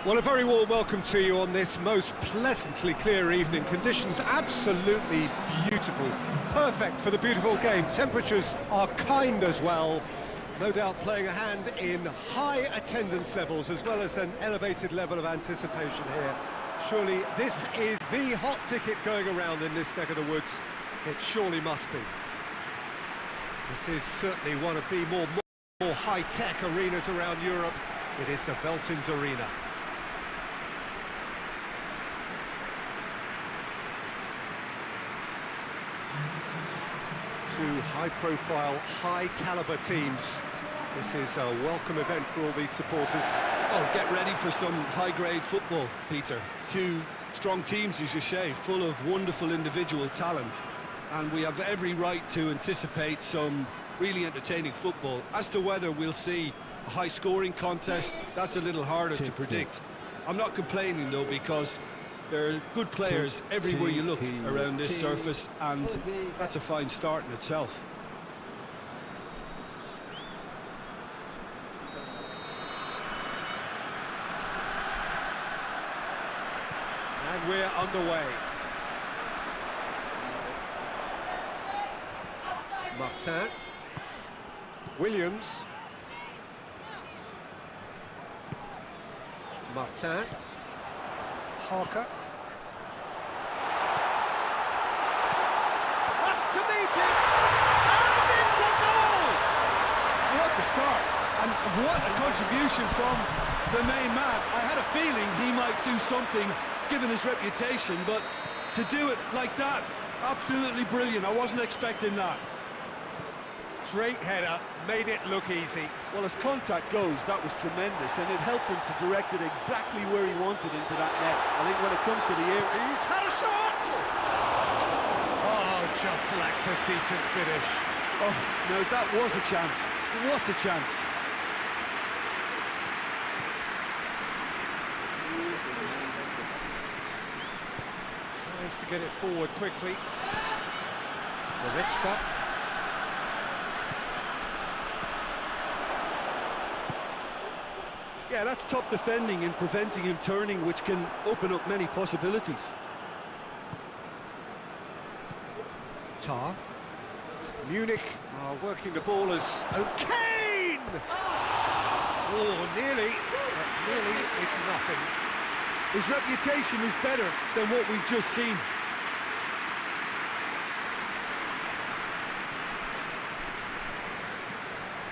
Well, a very warm welcome to you on this most pleasantly clear evening. Conditions absolutely beautiful, perfect for the beautiful game. Temperatures are kind as well, no doubt playing a hand in high attendance levels as well as an elevated level of anticipation here. Surely this is the hot ticket going around in this neck of the woods. It surely must be. This is certainly one of the more high-tech arenas around Europe. It is the Veltins Arena. Two high-profile, high-caliber teams. This is a welcome event for all these supporters. Oh, get ready for some high-grade football, Peter. Two strong teams, as you say, full of wonderful individual talent. And we have every right to anticipate some really entertaining football. As to whether we'll see a high-scoring contest, that's a little harder to predict. I'm not complaining, though, because there are good players everywhere you look around this surface, and that's a fine start in itself. And we're underway. Martin. Williams. Martin. Harker. Up to meet it! And it's a goal! What a start! And what a contribution from the main man. I had a feeling he might do something, given his reputation, but to do it like that, absolutely brilliant. I wasn't expecting that. Straight header, made it look easy. Well, as contact goes, that was tremendous, and it helped him to direct it exactly where he wanted into that net. I think when it comes to the air, He's had a shot! Oh, just lacked a decent finish. oh, no, that was a chance. What a chance. Tries to get it forward quickly. Goretzka. Yeah, that's top defending and preventing him turning, which can open up many possibilities. Tar. Munich are working the ball as Kane! Oh, nearly, but nearly is nothing. His reputation is better than what we've just seen.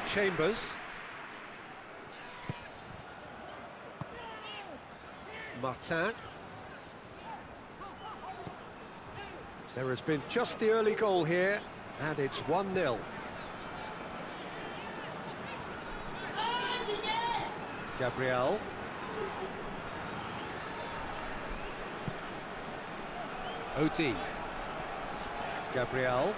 Chambers. Martin. There has been just the early goal here, and it's 1-0. Gabriel. Odi. Gabriel.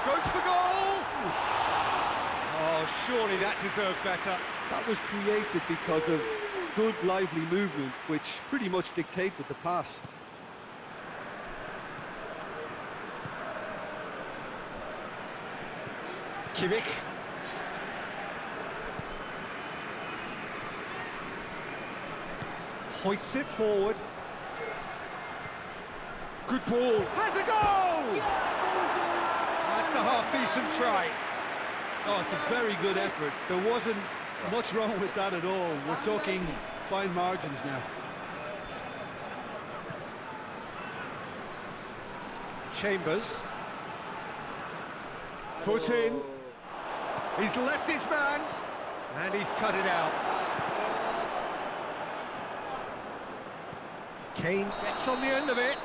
Goes for goal! Oh, surely that deserved better. That was created because of good, lively movement, which pretty much dictated the pass. Kimmich. Hoists it forward. Good ball. Has a goal! That's a half-decent try. Oh, it's a very good effort. There wasn't much wrong with that at all. We're talking fine margins now. Chambers. Foot in. He's left his man, and he's cut it out. Kane gets on the end of it.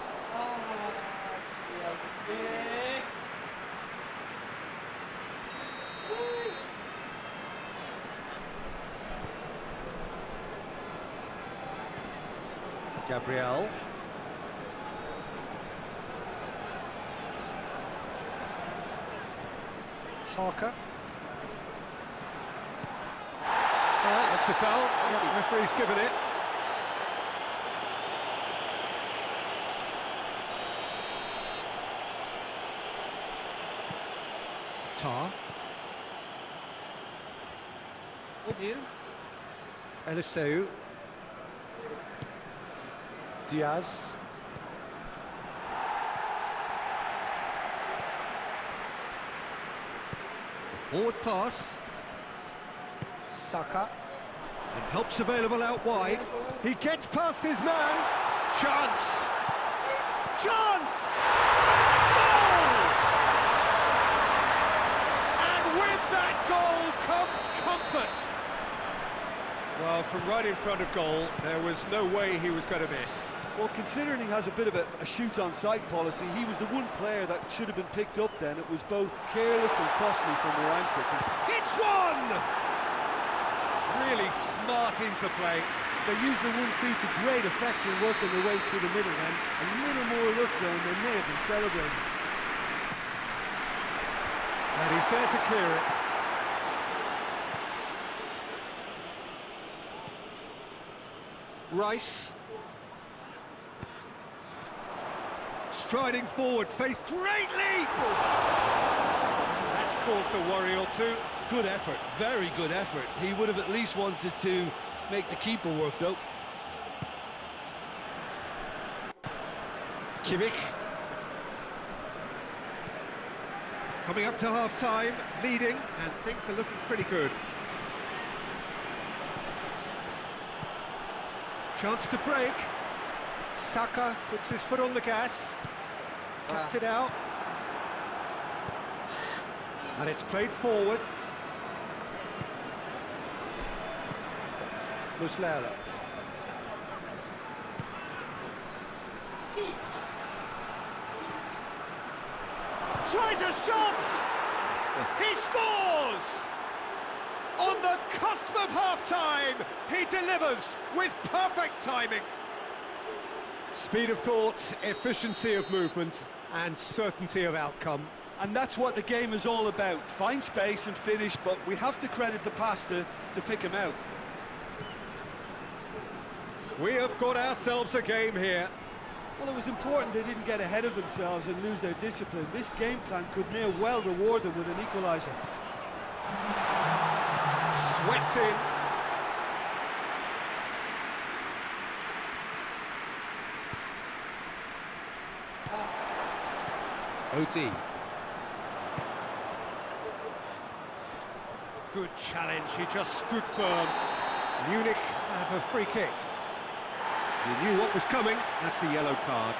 Gabriel. Harker. That's a foul. Yeah, referee's given it. Tar. Eliseu. Diaz. Forward pass. Saka. And help's available out wide. He gets past his man. Chance! Chance! Goal! And with that goal comes comfort. Well, from right in front of goal, there was no way he was going to miss. Well, considering he has a bit of a shoot-on-sight policy, he was the one player that should have been picked up then. It was both careless and costly from where I'm sitting. Hits one! Really smart interplay. They used the 1-2 to great effect in working their way through the middle, and a little more luck though, and they may have been celebrating. And he's there to clear it. Rice. Striding forward, faced great leap! That's caused a worry or two. Good effort, very good effort. He would have at least wanted to make the keeper work though. Kimmich. Coming up to half-time, leading, and things are looking pretty good. Chance to break. Saka puts his foot on the gas. Cuts it out. And it's played forward. Muslera. Tries a shot! He scores! On the cusp of half-time, he delivers with perfect timing. Speed of thought, efficiency of movement, and certainty of outcome. And that's what the game is all about. Find space and finish, but we have to credit the pass to pick him out. We have got ourselves a game here. Well, it was important they didn't get ahead of themselves and lose their discipline. This game plan could near well reward them with an equaliser. Swept in. OD. Good challenge, he just stood firm. Munich have a free kick. He knew what was coming, that's a yellow card.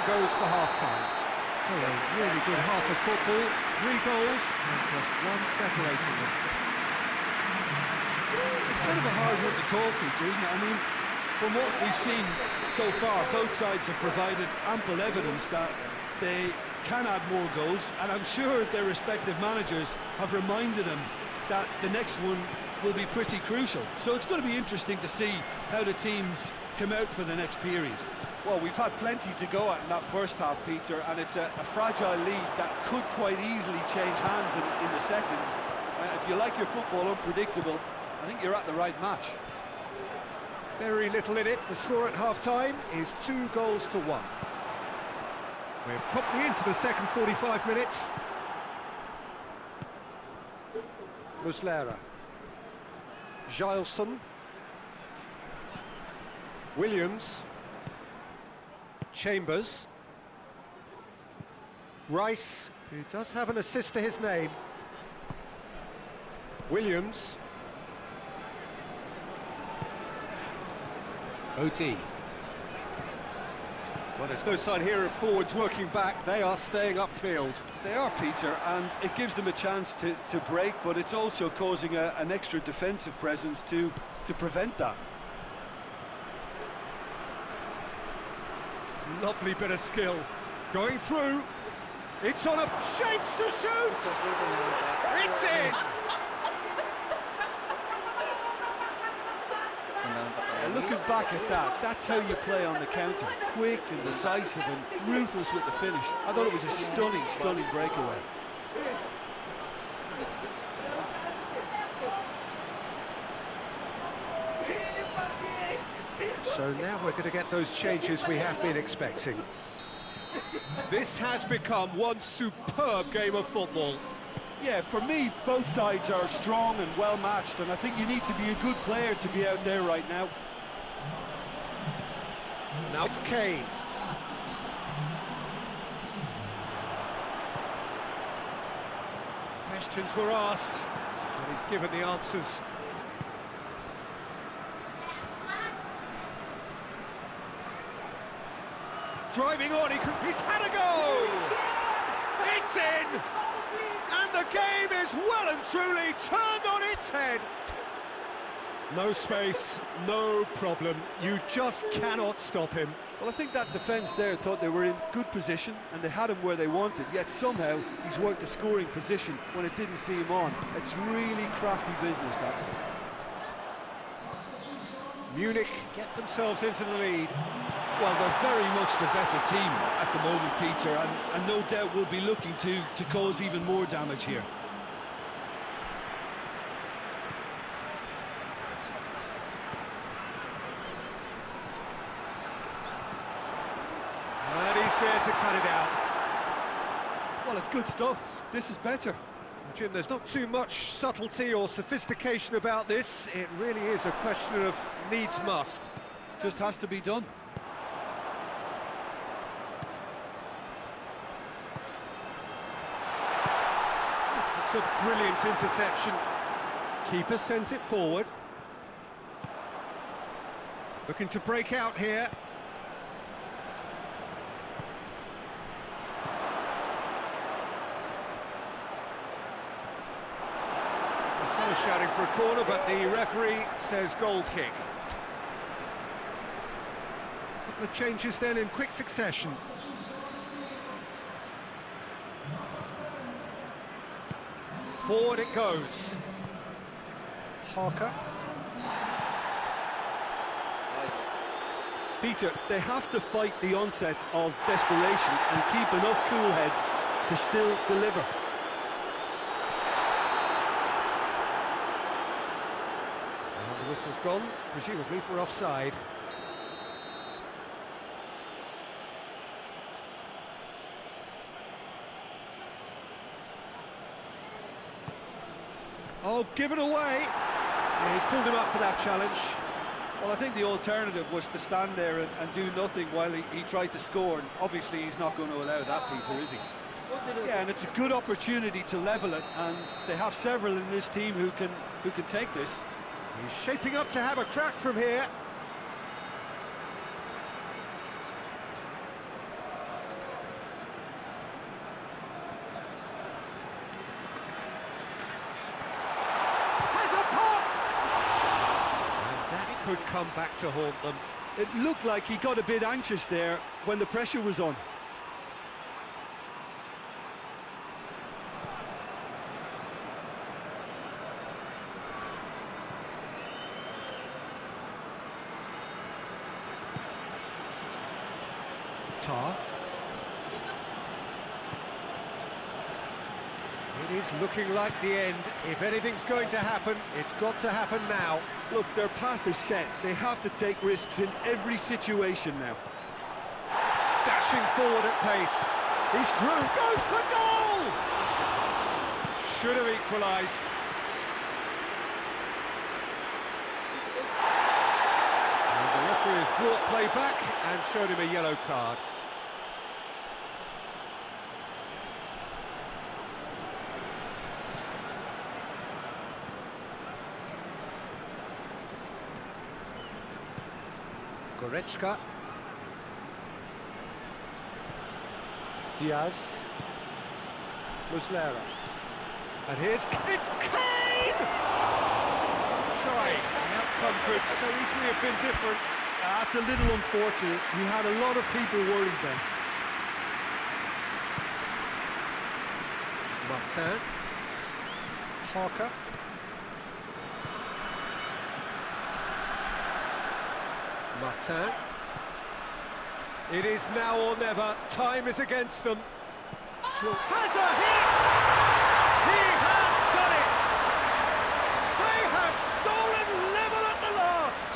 Goes for half-time. So a really good half of football, 3 goals and just one separating them. It's kind of a hard one to call, Peter, isn't it? I mean, from what we've seen so far, both sides have provided ample evidence that they can add more goals, and I'm sure their respective managers have reminded them that the next one will be pretty crucial. So it's going to be interesting to see how the teams come out for the next period. Well, we've had plenty to go at in that first half, Peter, and it's a fragile lead that could quite easily change hands in the second. If you like your football unpredictable, I think you're at the right match. Very little in it. The score at half-time is 2 goals to 1. We're promptly into the second 45 minutes. Muslera. Gileson. Williams. Chambers. Rice, who does have an assist to his name. Williams. OD. Well, there's no sign here of forwards working back. They are staying upfield. They are, Peter, and it gives them a chance to break, but it's also causing an extra defensive presence to prevent that. Lovely bit of skill. Going through. It's on a shapes to shoot! It's in! Yeah, looking back at that, that's how you play on the counter. Quick and decisive and ruthless with the finish. I thought it was a stunning, stunning breakaway. So now we're going to get those changes we have been expecting. This has become one superb game of football. Yeah, for me, both sides are strong and well matched, and I think you need to be a good player to be out there right now. Now it's Kane. Questions were asked, and he's given the answers. Driving on, he's had a go! It's in! And the game is well and truly turned on its head. No space, no problem. You just cannot stop him. Well, I think that defence there thought they were in good position and they had him where they wanted, yet somehow he's worked the scoring position when it didn't see him on. It's really crafty business, that. Munich get themselves into the lead. Well, they're very much the better team at the moment, Peter, and no doubt will be looking to cause even more damage here. And he's there to cut it out. Well, it's good stuff. This is better. Jim, there's not too much subtlety or sophistication about this. It really is a question of needs must. Just has to be done. It's a brilliant interception. Keeper sends it forward. Looking to break out here. Some are shouting for a corner, but the referee says goal kick. A couple of changes then in quick succession. Forward it goes. Harker. Peter, they have to fight the onset of desperation and keep enough cool heads to still deliver. And the whistle's gone, presumably for offside. Oh, given away. Yeah, he's pulled him up for that challenge. Well, I think the alternative was to stand there and do nothing while he tried to score, and obviously he's not going to allow that, Peter, is he? Yeah, and it's a good opportunity to level it, and they have several in this team who can take this. He's shaping up to have a crack from here. Could come back to haunt them. It looked like he got a bit anxious there when the pressure was on. Tar. It is looking like the end. If anything's going to happen, it's got to happen now. Look, their path is set. They have to take risks in every situation now. Dashing forward at pace. He's through, goes for goal! Should have equalised. And the referee has brought play back and showed him a yellow card. Goretzka. Diaz. Muslera. And it's Kane! Trying. The outcome could so easily have been different. That's a little unfortunate. He had a lot of people worried then. Martin. Parker. Martin. It is now or never. Time is against them. Has a hit! He has done it! They have stolen level at the last!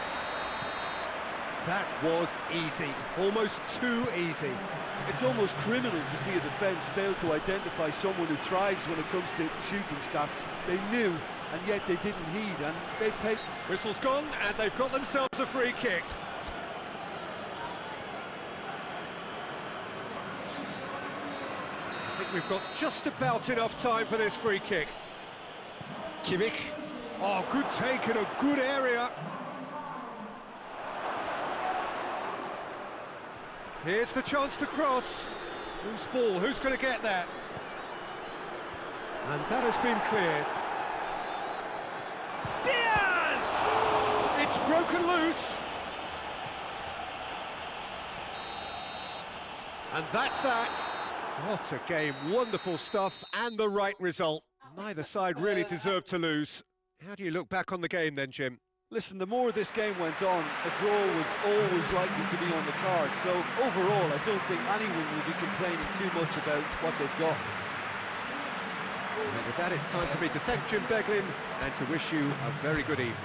That was easy. Almost too easy. It's almost criminal to see a defence fail to identify someone who thrives when it comes to shooting stats. They knew, and yet they didn't heed, and they've taken... Whistle's gone, and they've got themselves a free kick. I think we've got just about enough time for this free kick. Kimmich. Oh, good take in a good area. Here's the chance to cross. Loose ball, who's going to get that? And that has been cleared. Diaz! It's broken loose. And that's that. What a game, wonderful stuff, and the right result. Neither side really deserved to lose. How do you look back on the game then, Jim? Listen, the more this game went on, a draw was always likely to be on the card. So overall, I don't think anyone will be complaining too much about what they've got. And with that, it's time for me to thank Jim Beglin and to wish you a very good evening.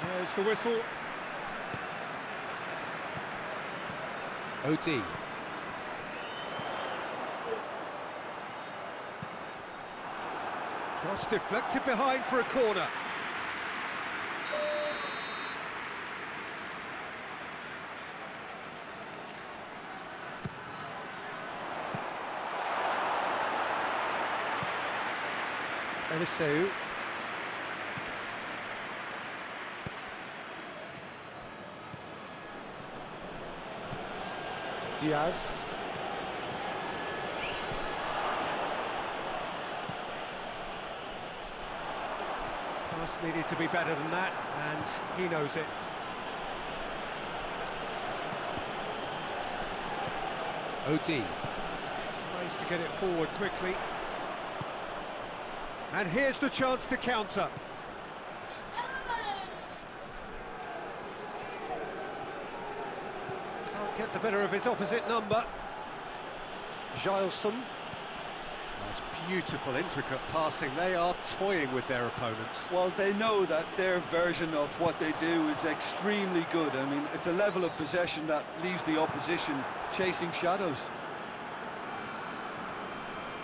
There's the whistle. OD. Cross deflected behind for a corner. Eliseu. Diaz. Pass needed to be better than that, and he knows it. OD. Tries to get it forward quickly. And here's the chance to counter. Can't get the better of his opposite number. Gilson. That's beautiful, intricate passing. They are toying with their opponents. Well, they know that their version of what they do is extremely good. I mean, it's a level of possession that leaves the opposition chasing shadows.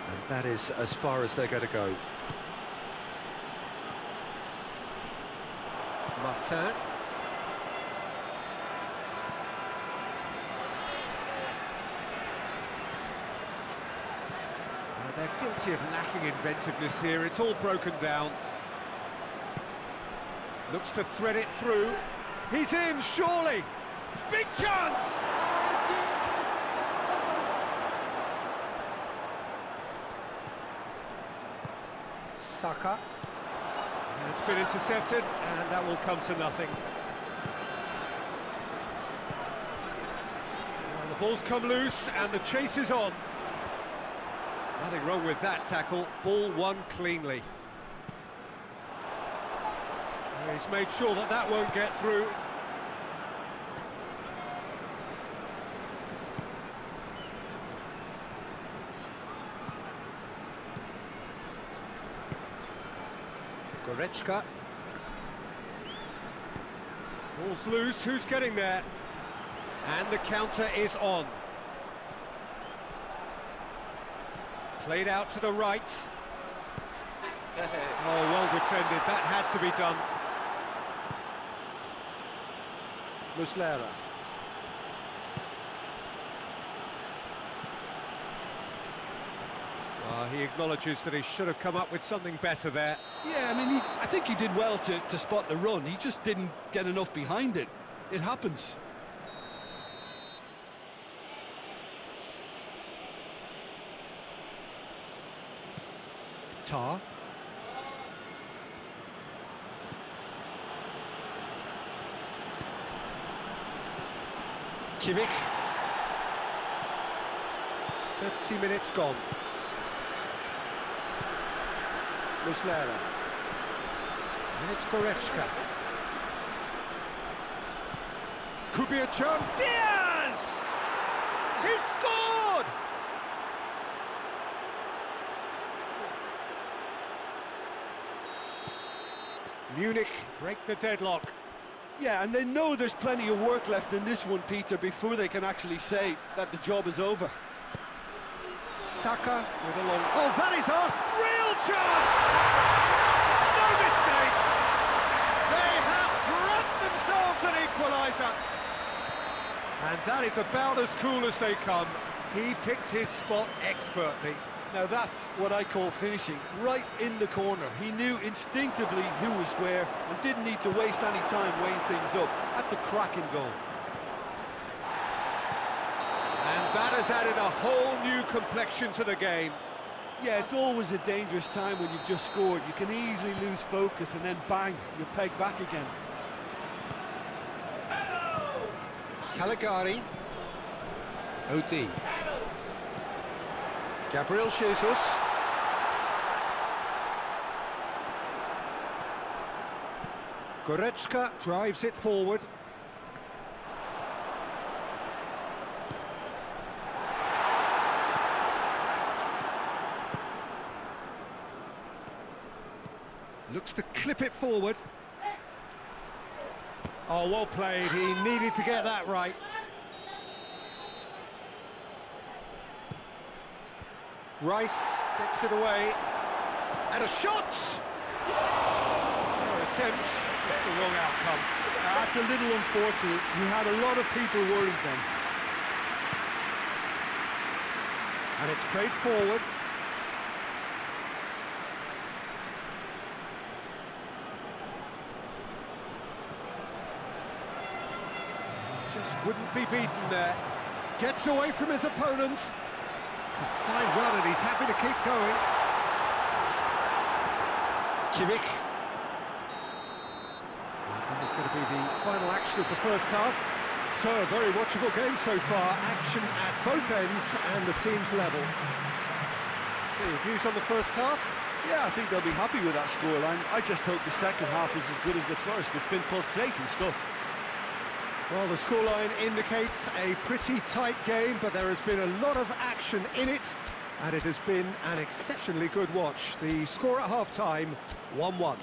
And that is as far as they're going to go. Martin. They're guilty of lacking inventiveness here. It's all broken down. Looks to thread it through. He's in, surely! Big chance! Saka. It's been intercepted, and that will come to nothing. Well, the ball's come loose, and the chase is on. Nothing wrong with that tackle. Ball won cleanly. He's made sure that that won't get through. Goretzka. Ball's loose, who's getting there? And the counter is on. Played out to the right. Oh, well defended, that had to be done. Muslera. He acknowledges that he should have come up with something better there. Yeah, I mean, I think he did well to spot the run. He just didn't get enough behind it. It happens. Tar. Kimmich. 30 minutes gone. Muslera. And it's Goretzka. Could be a chance. Diaz! He scored! Munich break the deadlock. Yeah, and they know there's plenty of work left in this one, Peter, before they can actually say that the job is over. Saka with a long... Oh, that is us! Real chance! No mistake! They have grabbed themselves an equaliser! And that is about as cool as they come. He picked his spot expertly. Now that's what I call finishing, right in the corner. He knew instinctively who was where and didn't need to waste any time weighing things up. That's a cracking goal. And that has added a whole new complexion to the game. Yeah, it's always a dangerous time when you've just scored. You can easily lose focus and then bang, you're pegged back again. Caligari. OD. Gabriel Jesus. Goretzka drives it forward. Looks to clip it forward. Oh, well played. He needed to get that right. Rice gets it away. And a shot! Their attempt, just the wrong outcome. That's a little unfortunate. He had a lot of people worried then. And it's played forward. Just wouldn't be beaten there. Gets away from his opponents. It's a fine run and he's happy to keep going. Kimmich. And that is going to be the final action of the first half. So, a very watchable game so far. Action at both ends and the team's level. So, your views on the first half? Yeah, I think they'll be happy with that scoreline. I just hope the second half is as good as the first. It's been pulsating stuff. Well, the scoreline indicates a pretty tight game, but there has been a lot of action in it, and it has been an exceptionally good watch. The score at half-time, 1-1.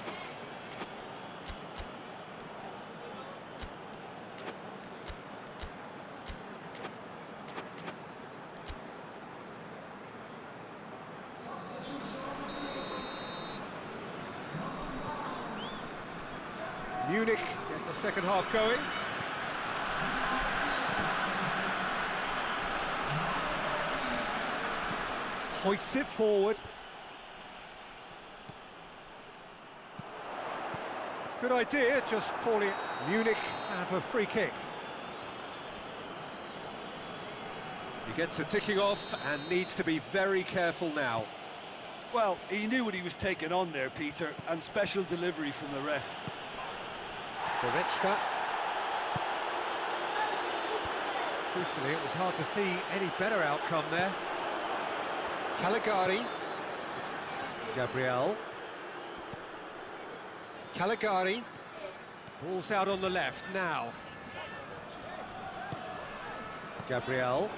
Munich get the second half going. Hoists it forward. Good idea, just poorly. Munich have a free kick. He gets the ticking off and needs to be very careful now. Well, he knew what he was taking on there, Peter, and special delivery from the ref. Goretzka. Truthfully, it was hard to see any better outcome there. Caligari. Gabriel. Caligari. Ball's out on the left now. Gabriel.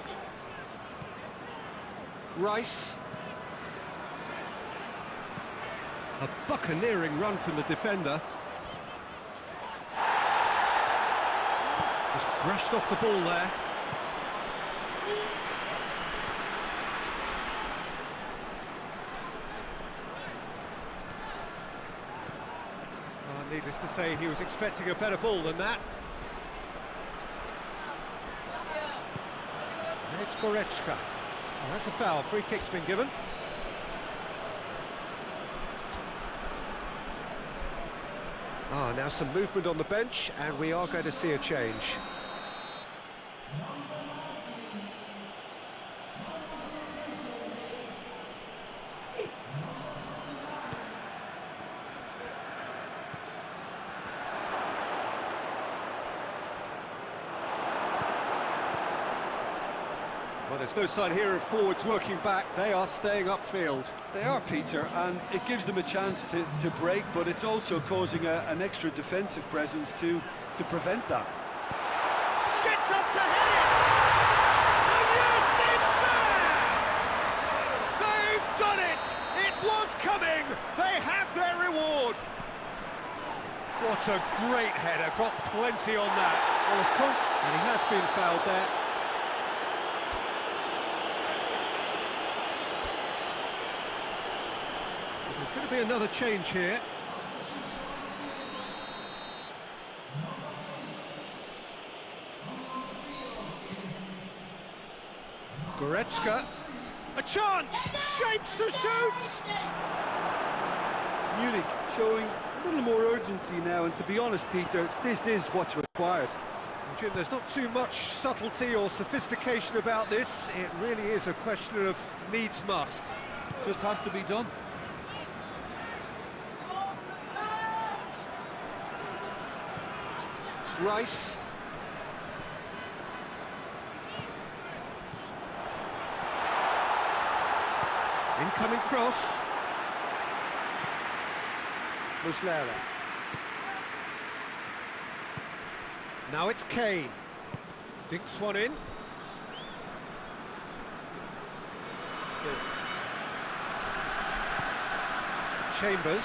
Rice. A buccaneering run from the defender. Just brushed off the ball there. Needless to say, he was expecting a better ball than that. And it's Goretzka. Oh, that's a foul. Free kick's been given. Now some movement on the bench, and we are going to see a change. Well, there's no sign here of forwards working back. They are staying upfield. They are, Peter, and it gives them a chance to break, but it's also causing an extra defensive presence to prevent that. Gets up to hit it! And yes, it's there! They've done it! It was coming! They have their reward! What a great header, got plenty on that. Well, it's come. And he has been fouled there. There's going to be another change here. Goretzka, a chance, shapes to shoot! Munich showing a little more urgency now, and to be honest, Peter, this is what's required. Jim, there's not too much subtlety or sophistication about this. It really is a question of needs must. Just has to be done. Rice. Incoming cross. Muslera. Now it's Kane. Dinks one in. Chambers.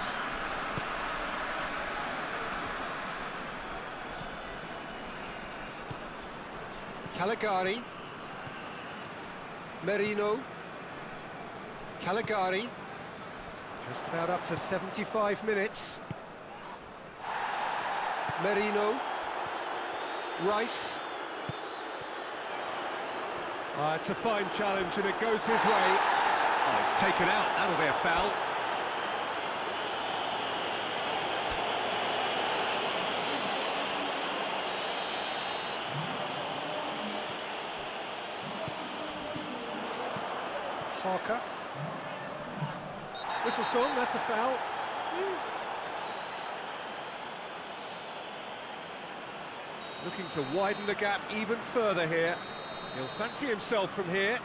Caligari. Merino. Caligari. Just about up to 75 minutes. Merino. Rice. It's a fine challenge and it goes his way. It's taken out. That'll be a foul. Harker. Whistle's gone, that's a foul. Looking to widen the gap even further here. He'll fancy himself from here.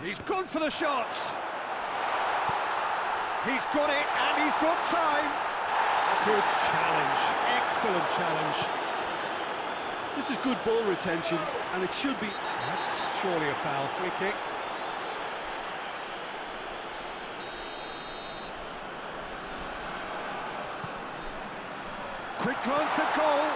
He's gone for the shots. He's got it, and he's got time. Good challenge, excellent challenge. This is good ball retention, and it should be... That's surely a foul. Free kick. Quick glance at goal.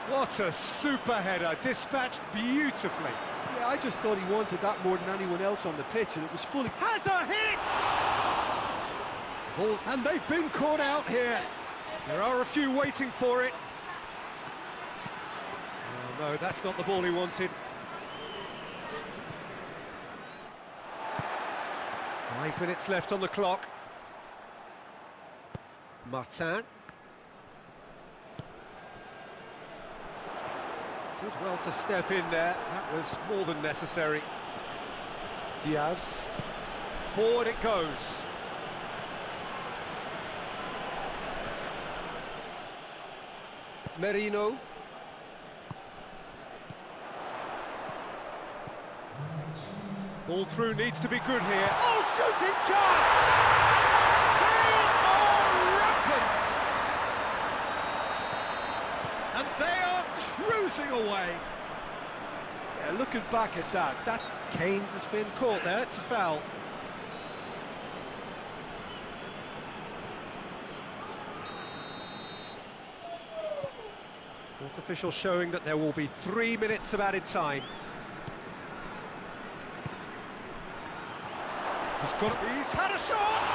What a super header, dispatched beautifully. Yeah, I just thought he wanted that more than anyone else on the pitch, and it was fully... Has a hit! Balls, and they've been caught out here. There are a few waiting for it. Oh, no, that's not the ball he wanted. 5 minutes left on the clock. Martin. Did well to step in there. That was more than necessary. Diaz. Forward it goes. Merino. Ball through needs to be good here. Oh, shooting chance! They are rampant! And they are cruising away. Yeah, looking back at that, Kane has been caught there, it's a foul. Fourth official showing that there will be 3 minutes of added time. He's had a shot!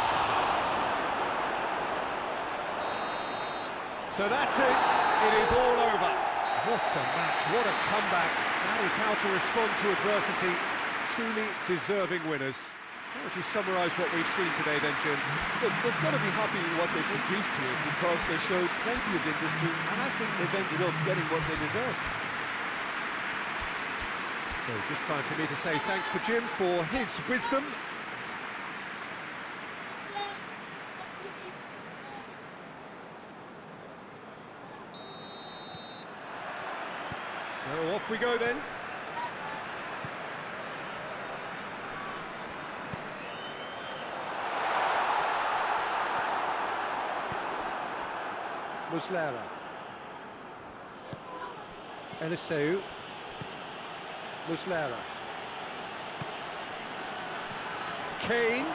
So that's it, it is all over. What a match, what a comeback. That is how to respond to adversity. Truly deserving winners. How would you summarise what we've seen today then, Jim? Look, they've got to be happy with what they've produced here, because they showed plenty of industry, and I think they've ended up getting what they deserve. So just time for me to say thanks to Jim for his wisdom. So off we go then. Muslera. Eliseu. Muslera. Kane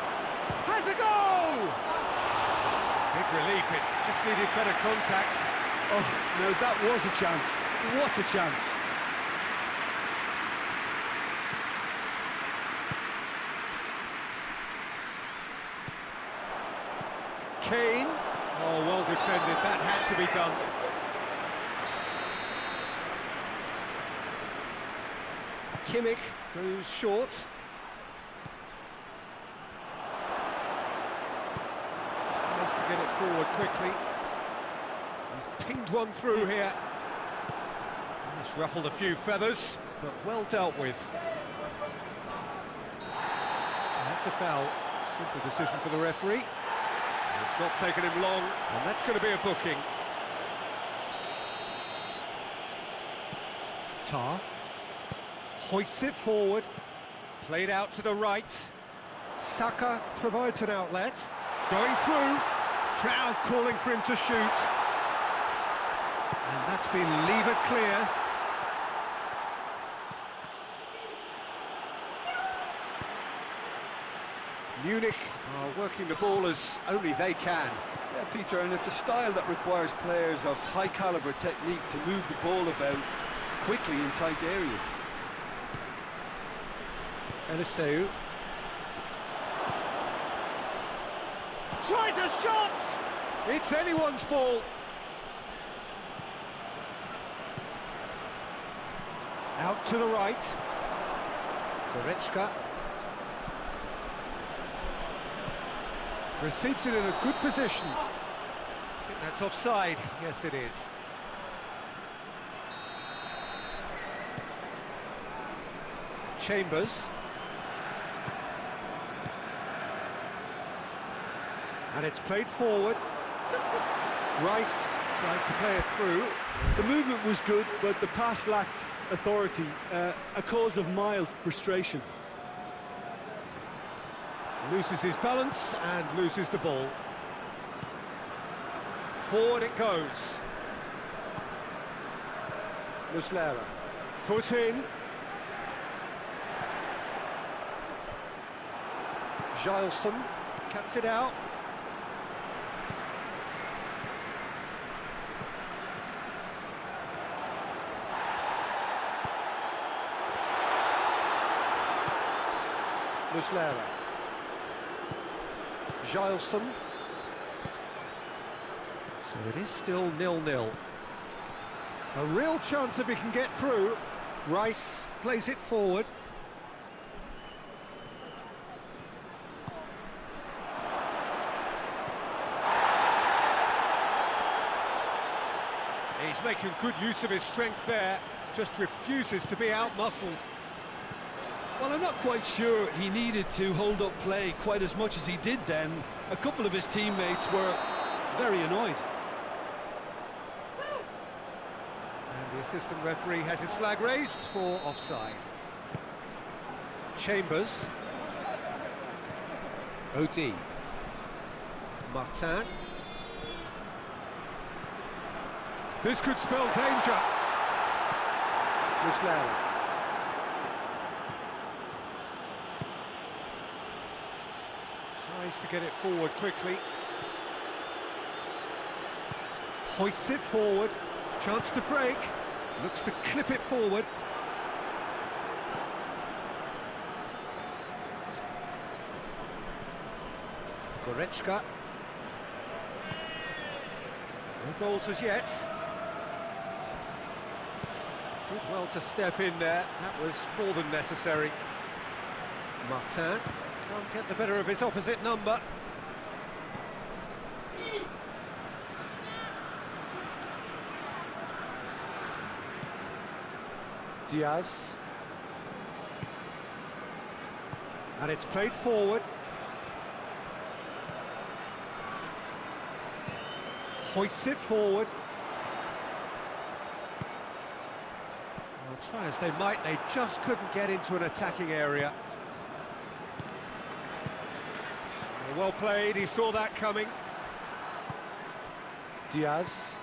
has a goal! Big relief, it just needed better contact. Oh, no, that was a chance. What a chance. Kane. Oh, well defended. That had to be done. Kimmich goes short. Tries to get it forward quickly. He's pinged one through here. He's ruffled a few feathers, but well dealt with. That's a foul. Simple decision for the referee. It's not taken him long, and that's going to be a booking. Tar hoists it forward, played out to the right. Saka provides an outlet, going through. Crowd calling for him to shoot, and that's been levered clear. Munich are working the ball as only they can. Yeah, Peter, and it's a style that requires players of high-caliber technique to move the ball about quickly in tight areas. Eliseu tries a shot! It's anyone's ball. Out to the right. Goretzka receives it in a good position. I think that's offside. Yes, it is. Chambers. And it's played forward. Rice tried to play it through. The movement was good, but the pass lacked authority, a cause of mild frustration. Loses his balance and loses the ball. Forward it goes. Muslera. Foot in. Gileson cuts it out. Muslera. Gileson. So it is still 0-0. A real chance if he can get through. Rice plays it forward. He's making good use of his strength there, just refuses to be out-muscled. Well, I'm not quite sure he needed to hold up play quite as much as he did then. A couple of his teammates were very annoyed. And the assistant referee has his flag raised for offside. Chambers. Odi. Martin. This could spell danger. Muslera. Tries to get it forward quickly. Hoists it forward. Chance to break. Looks to clip it forward. Goretzka. No goals as yet. Did well to step in there. That was more than necessary. Martin can't get the better of his opposite number. Diaz. And it's played forward. Hoists it forward. Well, try as they might, they just couldn't get into an attacking area. Well played, he saw that coming. Diaz.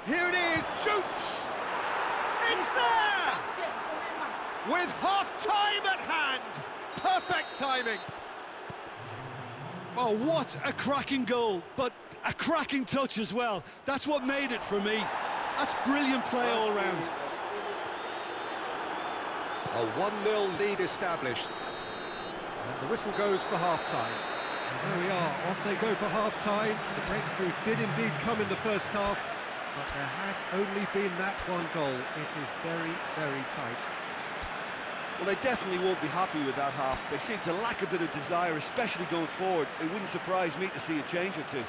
Here it is, shoots! It's there! With half-time at hand! Perfect timing! Oh, what a cracking goal, but a cracking touch as well. That's what made it for me. That's brilliant play all round. A 1-0 lead established. And the whistle goes for half-time. And there we are, off they go for half-time. The breakthrough did indeed come in the first half, but there has only been that one goal. It is very, very tight. Well, they definitely won't be happy with that half. They seem to lack a bit of desire, especially going forward. It wouldn't surprise me to see a change or two.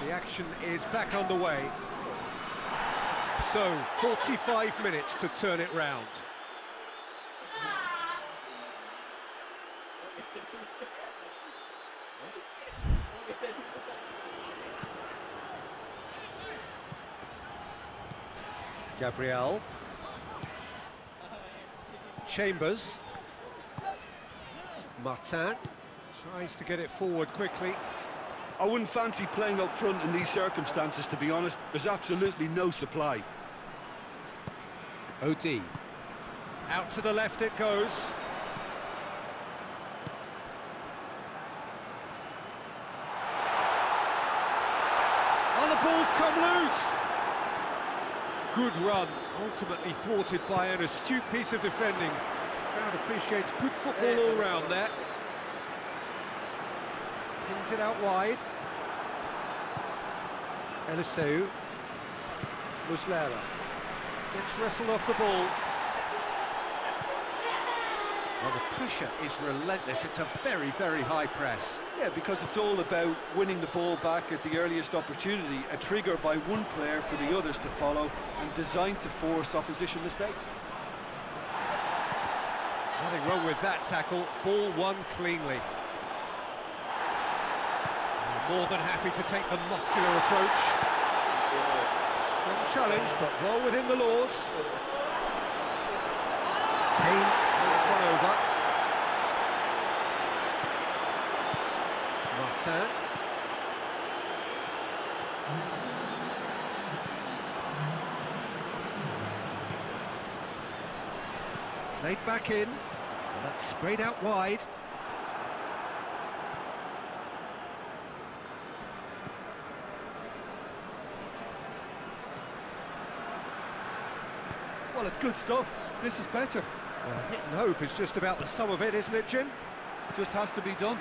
The action is back on the way. So, 45 minutes to turn it round. Gabriel. Chambers. Martin tries to get it forward quickly. I wouldn't fancy playing up front in these circumstances, to be honest. There's absolutely no supply. OD. Out to the left it goes. Oh, the ball's come loose! Good run, ultimately thwarted by an astute piece of defending. Crowd appreciates good football all round there. Pins it out wide. Eliseu. Muslera. Gets wrestled off the ball. Well, the pressure is relentless. It's a very, very high press. Yeah, because it's all about winning the ball back at the earliest opportunity, a trigger by one player for the others to follow, and designed to force opposition mistakes. Nothing wrong with that tackle. Ball won cleanly. More than happy to take the muscular approach. Strong challenge, but well within the laws. Kane floats one over. Martin. Played back in. And that's sprayed out wide. Well, it's good stuff. This is better. Well, hit and hope is just about the sum of it, isn't it, Jim? Just has to be done.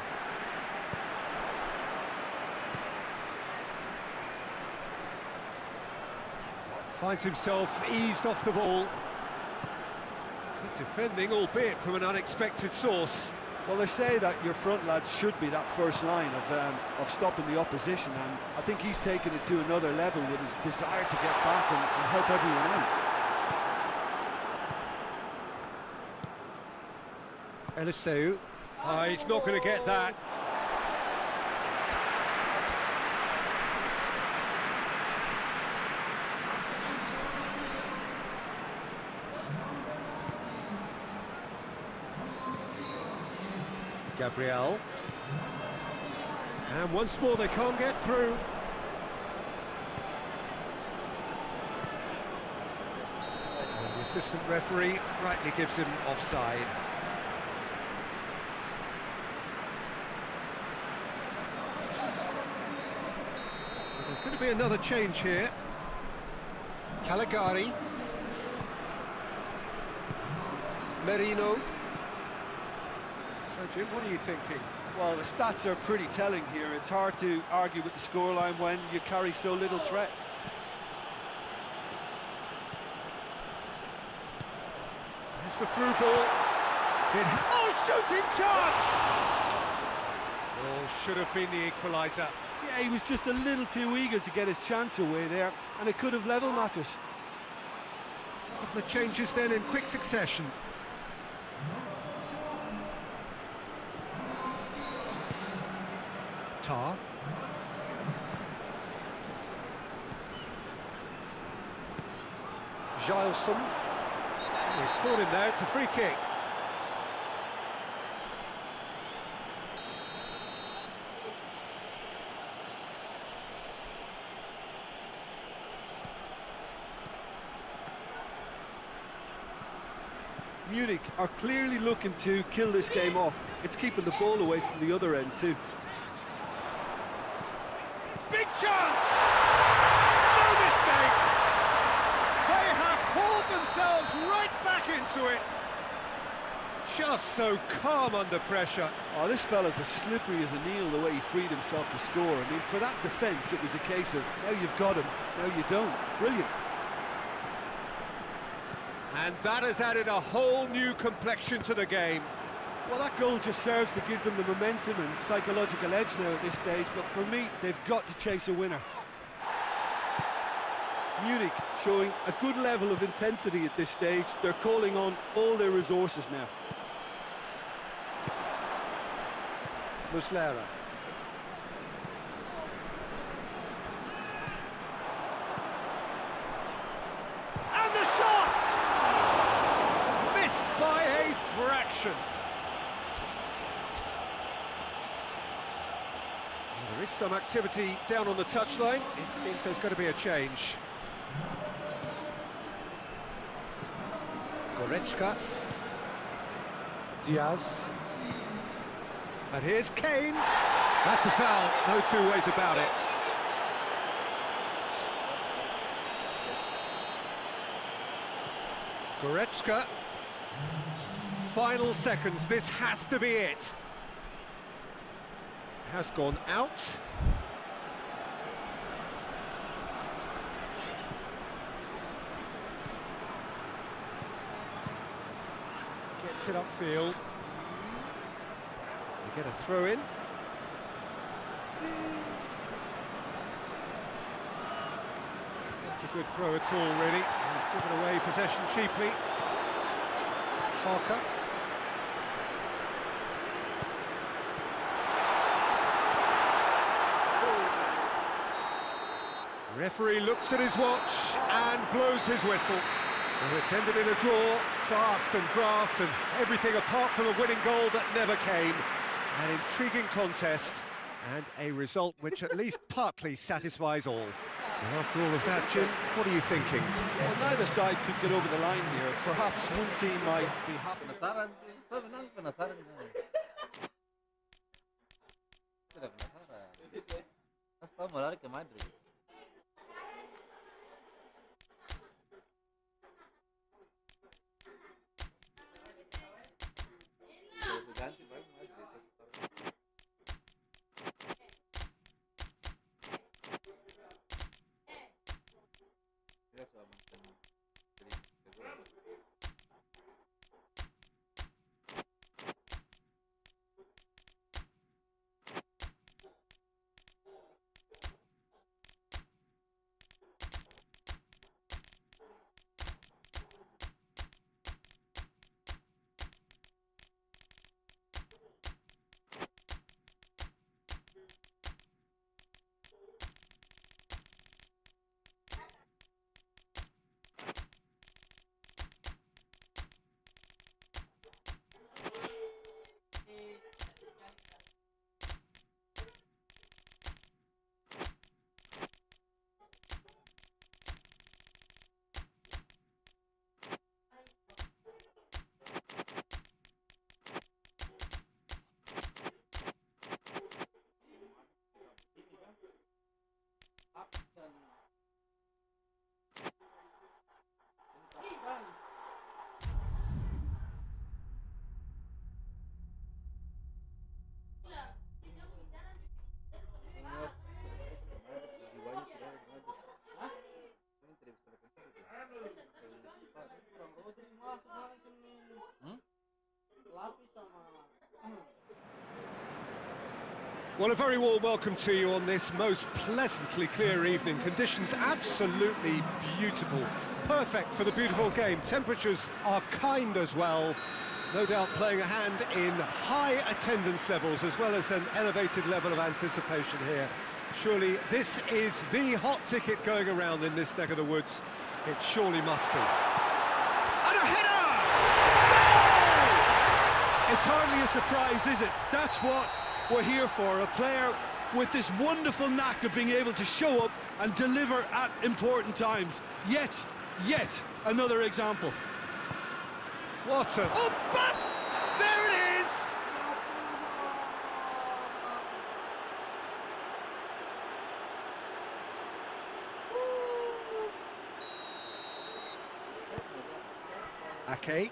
Finds himself eased off the ball. Good defending, albeit from an unexpected source. Well, they say that your front lads should be that first line of stopping the opposition, and I think he's taken it to another level with his desire to get back and help everyone out. Eliseu. Oh, he's not going to get that. Gabriel. And once more they can't get through. And the assistant referee rightly gives him offside. There's going to be another change here. Caligari. Merino. So, Jim, what are you thinking? Well, the stats are pretty telling here. It's hard to argue with the scoreline when you carry so little threat. Here's the through ball. Oh, shooting chance! Oh, should have been the equaliser. Yeah, he was just a little too eager to get his chance away there, and it could have level matters. The changes then in quick succession. Tar. Gileson. Oh, he's caught him there, it's a free kick. Munich are clearly looking to kill this game off. It's keeping the ball away from the other end too. Big chance! No mistake! They have hauled themselves right back into it. Just so calm under pressure. Oh, this fella's as slippery as an eel the way he freed himself to score. I mean, for that defence, it was a case of, now you've got him, now you don't. Brilliant. And that has added a whole new complexion to the game. Well, that goal just serves to give them the momentum and psychological edge now at this stage, but for me, they've got to chase a winner. Munich showing a good level of intensity at this stage. They're calling on all their resources now. Muslera. And the shot! Missed by a fraction. There is some activity down on the touchline. It seems there's going to be a change. Goretzka. Diaz. And here's Kane. That's a foul, no two ways about it. Goretzka. Final seconds, this has to be it. Has gone out. Gets it upfield. They get a throw in. That's a good throw at all, really. He's given away possession cheaply. Harker. Referee looks at his watch and blows his whistle. So it's ended in a draw, draft and graft and everything apart from a winning goal that never came. An intriguing contest and a result which at least partly satisfies all. And after all of that, Jim, what are you thinking? Well, neither side could get over the line here. Perhaps one team might be happy. Well, a very warm welcome to you on this most pleasantly clear evening. Conditions absolutely beautiful. Perfect for the beautiful game. Temperatures are kind as well. No doubt playing a hand in high attendance levels as well as an elevated level of anticipation here. Surely this is the hot ticket going around in this neck of the woods. It surely must be. And a header! Goal! It's hardly a surprise, is it? That's what we're here for. A player with this wonderful knack of being able to show up and deliver at important times. Yet another example. What a... Oh, but there it is! Ake.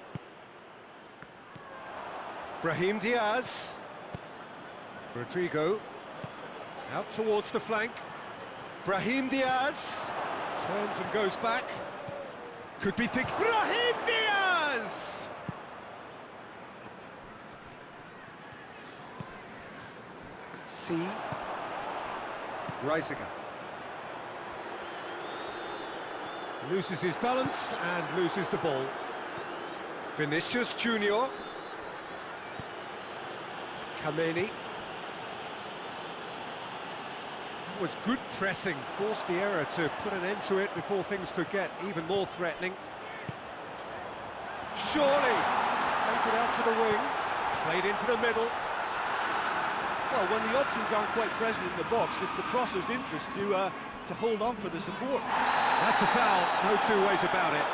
Brahim Diaz. Rodrigo. Out towards the flank. Brahim Diaz. Turns and goes back. Could be thick. Brahim Diaz! Reisiger. Loses his balance and loses the ball. Vinicius Junior. Kameni. That was good pressing, forced the error to put an end to it before things could get even more threatening. Surely! Plays it out to the wing, played into the middle. Well, when the options aren't quite present in the box, it's the crosser's interest to hold on for the support. That's a foul, no two ways about it.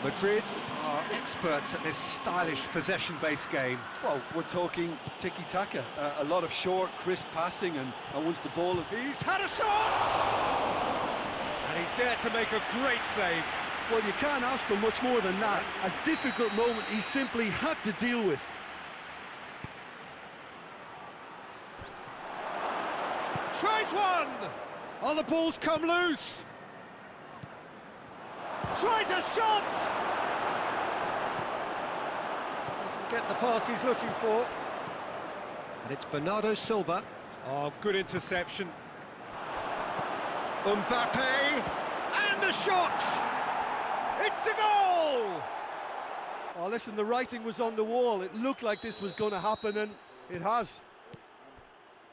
Madrid are experts at this stylish possession-based game. Well, we're talking tiki-taka, a lot of short, crisp passing, and once the ball... He's had a shot! And he's there to make a great save. Well, you can't ask for much more than that. A difficult moment he simply had to deal with. Tries one! Oh, the ball's come loose! Tries a shot! Doesn't get the pass he's looking for. And it's Bernardo Silva. Oh, good interception. Mbappe! And the shot! It's a goal! Oh, listen, the writing was on the wall. It looked like this was going to happen, and it has.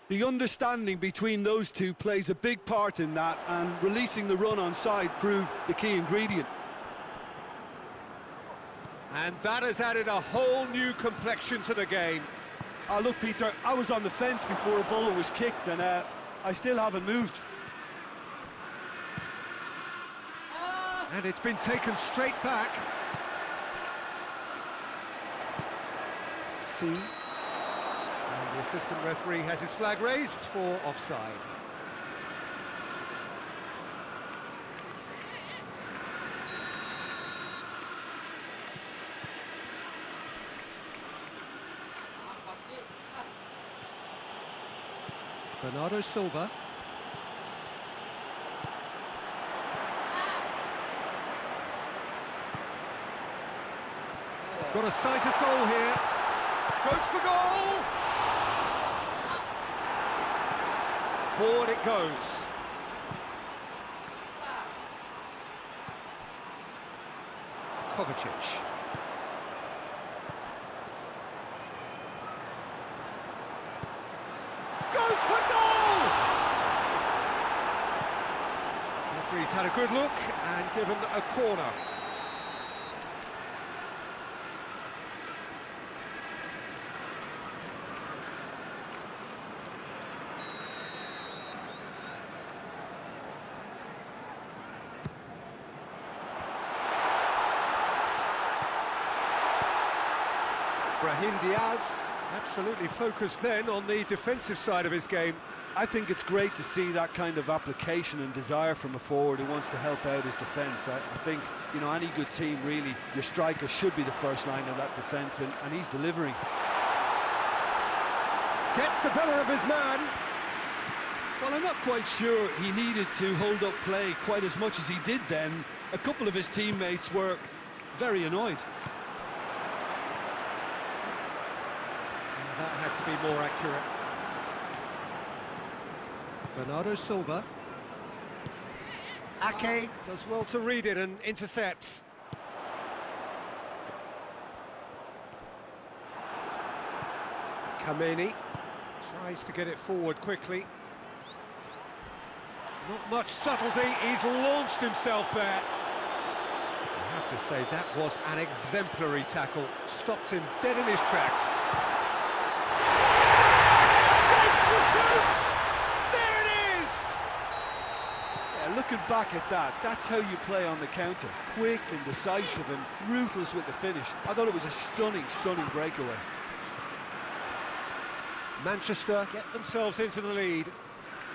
The understanding between those two plays a big part in that, and releasing the run on side proved the key ingredient. And that has added a whole new complexion to the game. Oh, look, Peter, I was on the fence before a ball was kicked, and I still haven't moved. And it's been taken straight back. And the assistant referee has his flag raised for offside. Bernardo Silva. Got a sight of goal here. Goes for goal! Forward it goes. Kovacic. Goes for goal! Referee's had a good look and given a corner. Brahim Diaz, absolutely focused then on the defensive side of his game. I think it's great to see that kind of application and desire from a forward who wants to help out his defence. I think, you know, any good team, really, your striker should be the first line of that defence, and he's delivering. Gets the better of his man. Well, I'm not quite sure he needed to hold up play quite as much as he did then. A couple of his teammates were very annoyed. That had to be more accurate. Bernardo Silva. Ake does well to read it and intercepts. Kameni tries to get it forward quickly. Not much subtlety, he's launched himself there. I have to say, that was an exemplary tackle. Stopped him dead in his tracks. Shapes to shoot! There it is! Yeah, looking back at that, that's how you play on the counter. Quick and decisive and ruthless with the finish. I thought it was a stunning, stunning breakaway. Manchester get themselves into the lead.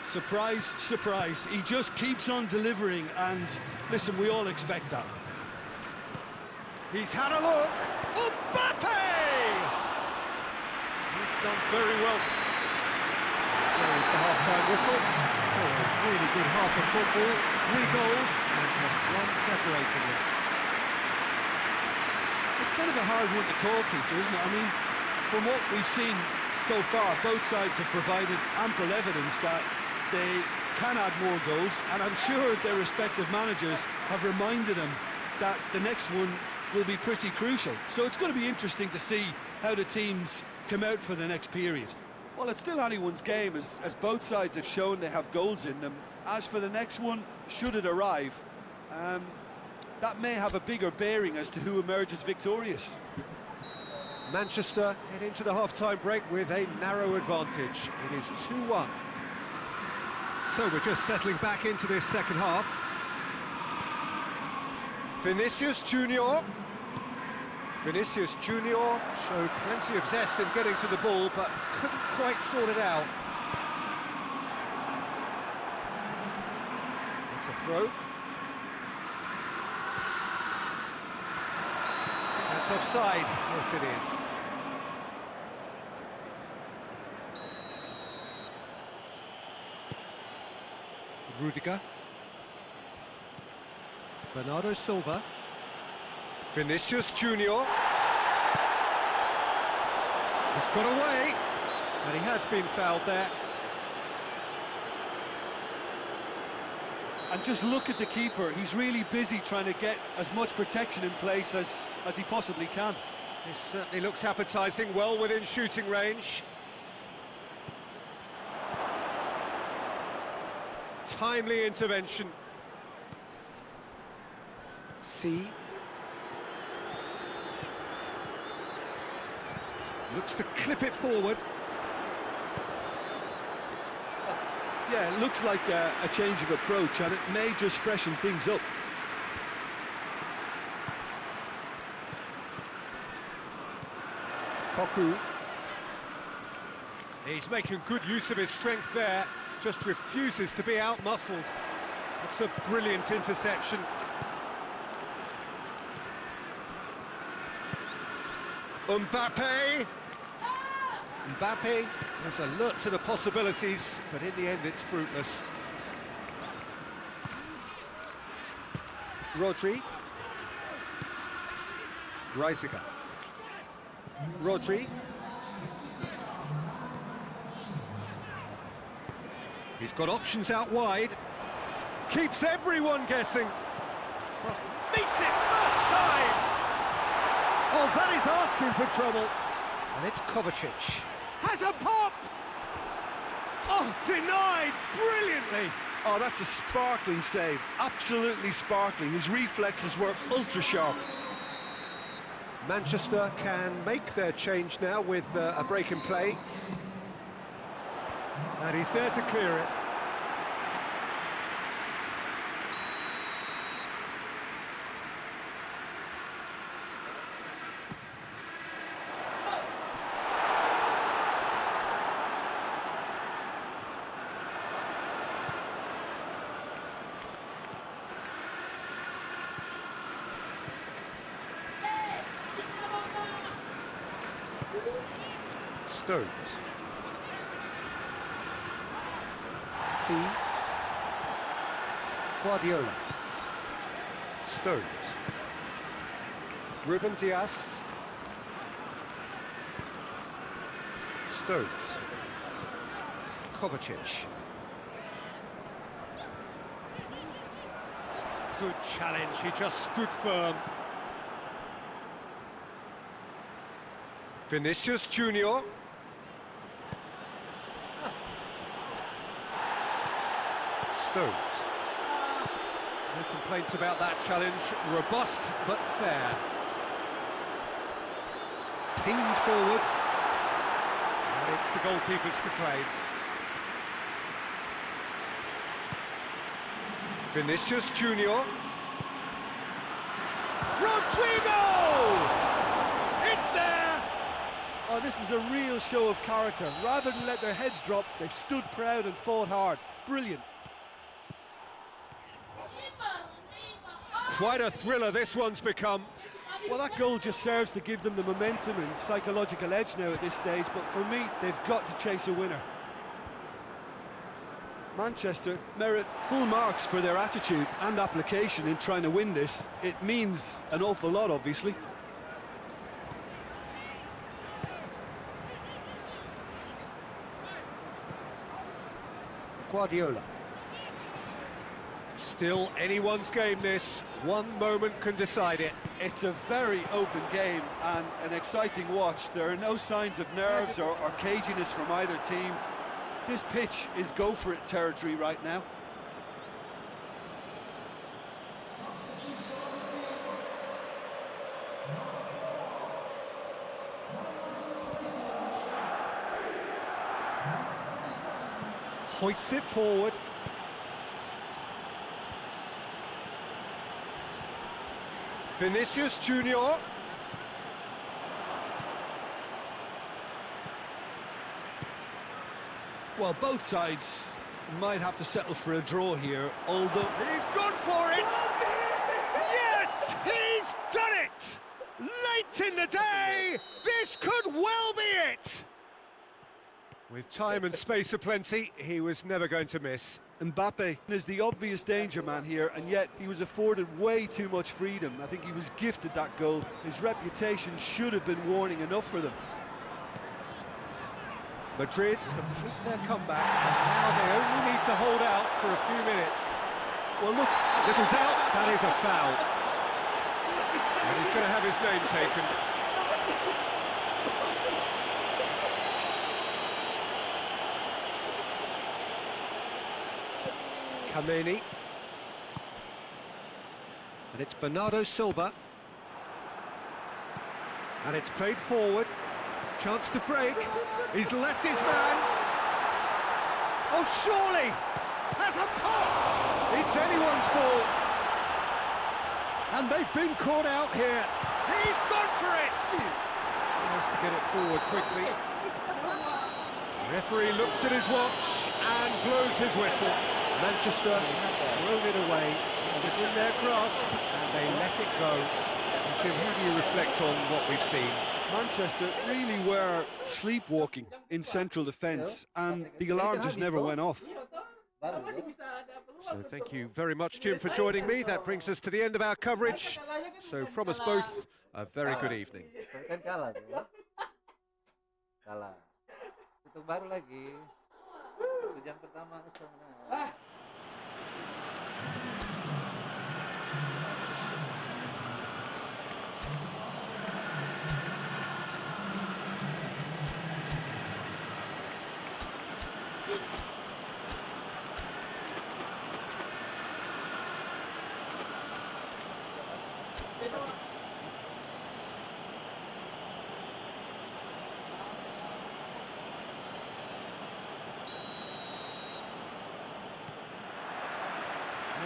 Surprise, surprise, he just keeps on delivering, and listen, we all expect that. He's had a look. Mbappe! He's done very well. There is the half-time whistle. So a really good half of football. 3 goals and just one separating them. It's kind of a hard one to call, Peter, isn't it? I mean, from what we've seen so far, both sides have provided ample evidence that they can add more goals, and I'm sure their respective managers have reminded them that the next one will be pretty crucial. So it's going to be interesting to see how the teams come out for the next period. Well, it's still anyone's game, as both sides have shown they have goals in them. As for the next one, should it arrive, that may have a bigger bearing as to who emerges victorious. Manchester head into the half-time break with a narrow advantage. It is 2-1. So we're just settling back into this second half. Vinicius Junior. Vinicius Junior showed plenty of zest in getting to the ball, but couldn't quite sort it out. It's a throw. That's offside. Yes, it is. Rudiger. Bernardo Silva. Vinicius Junior. He's got away, and he has been fouled there. And just look at the keeper. He's really busy trying to get as much protection in place as he possibly can. This certainly looks appetising, well within shooting range. Timely intervention. C. Looks to clip it forward. Yeah, it looks like a change of approach, and it may just freshen things up. Koku. He's making good use of his strength there, just refuses to be out-muscled. That's a brilliant interception. Mbappe! Mbappe is alert to the possibilities, but in the end it's fruitless. Rodri. Reisiger. Rodri. He's got options out wide. Keeps everyone guessing. Meets it first time! Oh, that is asking for trouble. And it's Kovacic. Has a pop! Oh, denied brilliantly. Oh, that's a sparkling save. Absolutely sparkling. His reflexes were ultra sharp. Manchester can make their change now with a break in play. And he's there to clear it. Stones. Durasi. Guardiola. Stones. Ruben Dias. Stones. Kovacic. Good challenge, he just stood firm. Vinicius Junior. Stones. No complaints about that challenge. Robust but fair. Pinged forward. And it's the goalkeepers to claim. Vinicius Junior. Rodrigo! It's there! Oh, this is a real show of character. Rather than let their heads drop, they've stood proud and fought hard. Brilliant. Quite a thriller this one's become. Well, that goal just serves to give them the momentum and psychological edge now at this stage, but for me, they've got to chase a winner. Manchester merit full marks for their attitude and application in trying to win this. It means an awful lot, obviously. Guardiola. Still anyone's game this. One moment can decide it. It's a very open game and an exciting watch. There are no signs of nerves or caginess from either team. This pitch is go-for-it territory right now. Hoists it forward. Vinicius Junior. Well, both sides might have to settle for a draw here, although... He's gone for it! Yes, he's done it! Late in the day, this could well be it! With time and space aplenty, he was never going to miss. Mbappe is the obvious danger man here, and yet he was afforded way too much freedom. I think he was gifted that goal. His reputation should have been warning enough for them. Madrid complete their comeback, and now they only need to hold out for a few minutes. Well, look, little doubt, that is a foul. And he's going to have his name taken. Kameni. And it's Bernardo Silva. And it's played forward. Chance to break. He's left his man. Oh, surely! Has a pop! It's anyone's ball. And they've been caught out here. He's gone for it! Tries to get it forward quickly. The referee looks at his watch and blows his whistle. Manchester have thrown it away. It was in their grasp and they let it go. So, Jim, how do you reflect on what we've seen? Manchester really were sleepwalking in central defence, and the alarm just never went off. So thank you very much, Jim, for joining me. That brings us to the end of our coverage. So from us both, a very good evening. Kalah tuh. Kalah. Itu baru lagi. Itu jam pertama sebenarnya.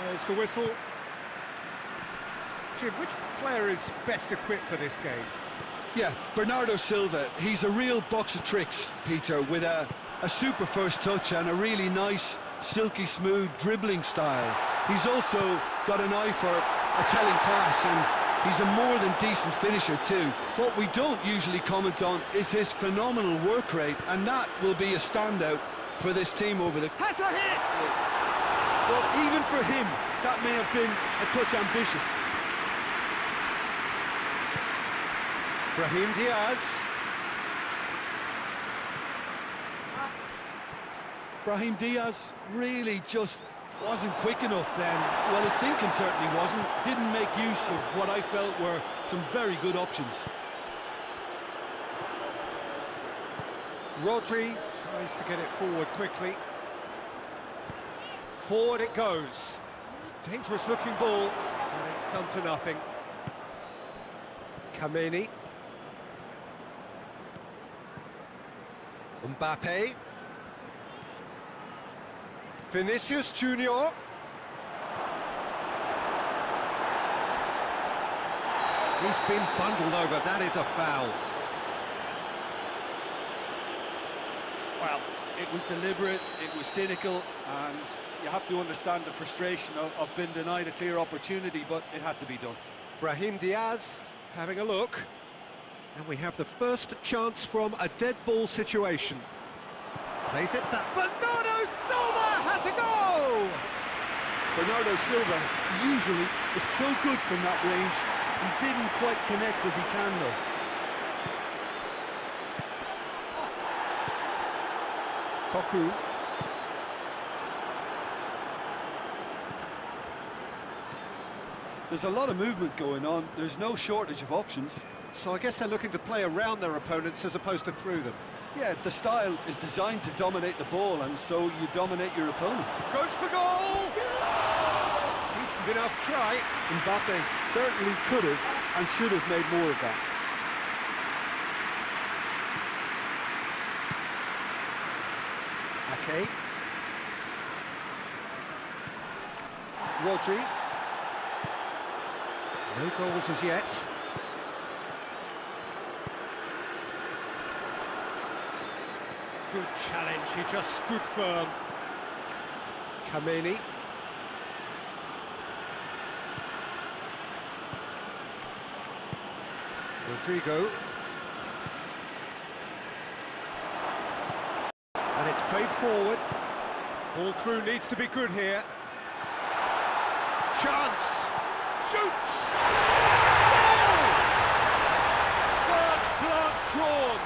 There's the whistle. Jim, which player is best equipped for this game? Yeah, Bernardo Silva. He's a real box of tricks, Peter, with a super first touch and a really nice, silky smooth dribbling style. He's also got an eye for a telling pass, and he's a more than decent finisher too. What we don't usually comment on is his phenomenal work rate, and that will be a standout for this team over the... Has a hit! Well, even for him, that may have been a touch ambitious. Brahim Diaz. Brahim Diaz really just wasn't quick enough then. Well, his thinking certainly wasn't. Didn't make use of what I felt were some very good options. Rodri tries to get it forward quickly. Forward it goes. Dangerous looking ball, and it's come to nothing. Kameni. Mbappe. Vinicius Junior. He's been bundled over, that is a foul. Well, it was deliberate, it was cynical, and you have to understand the frustration of being denied a clear opportunity, but it had to be done. Brahim Diaz having a look. And we have the first chance from a dead ball situation. Plays it back. Bernardo Silva has a goal! Bernardo Silva usually is so good from that range. He didn't quite connect as he can though. Koku. There's a lot of movement going on. There's no shortage of options. So I guess they're looking to play around their opponents as opposed to through them. Yeah, the style is designed to dominate the ball, and so you dominate your opponents. Goes for goal! Decent enough try. Mbappe certainly could have and should have made more of that. Ake. Rodri. No goals as yet. Good challenge, he just stood firm. Kameni. Rodrigo. And it's played forward. Ball through needs to be good here. Chance! Shoots! Goal! First blood drawn.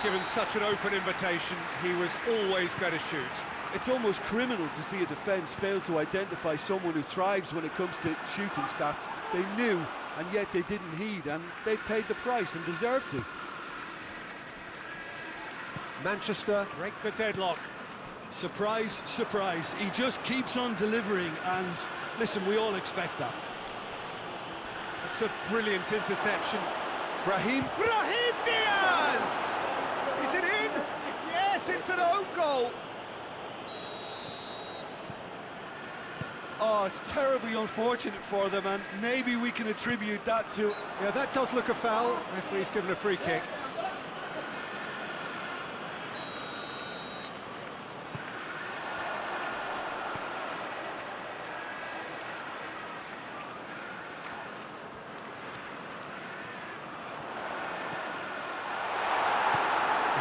Given such an open invitation, he was always going to shoot. It's almost criminal to see a defence fail to identify someone who thrives when it comes to shooting stats. They knew, and yet they didn't heed, and they've paid the price and deserve to. Manchester break the deadlock. Surprise, surprise. He just keeps on delivering, and listen, we all expect that. That's a brilliant interception. Brahim Diaz! Is it in? Yes, it's an own goal. Oh, it's terribly unfortunate for them, and maybe we can attribute that to... Yeah, that does look a foul. Referee's given a free kick.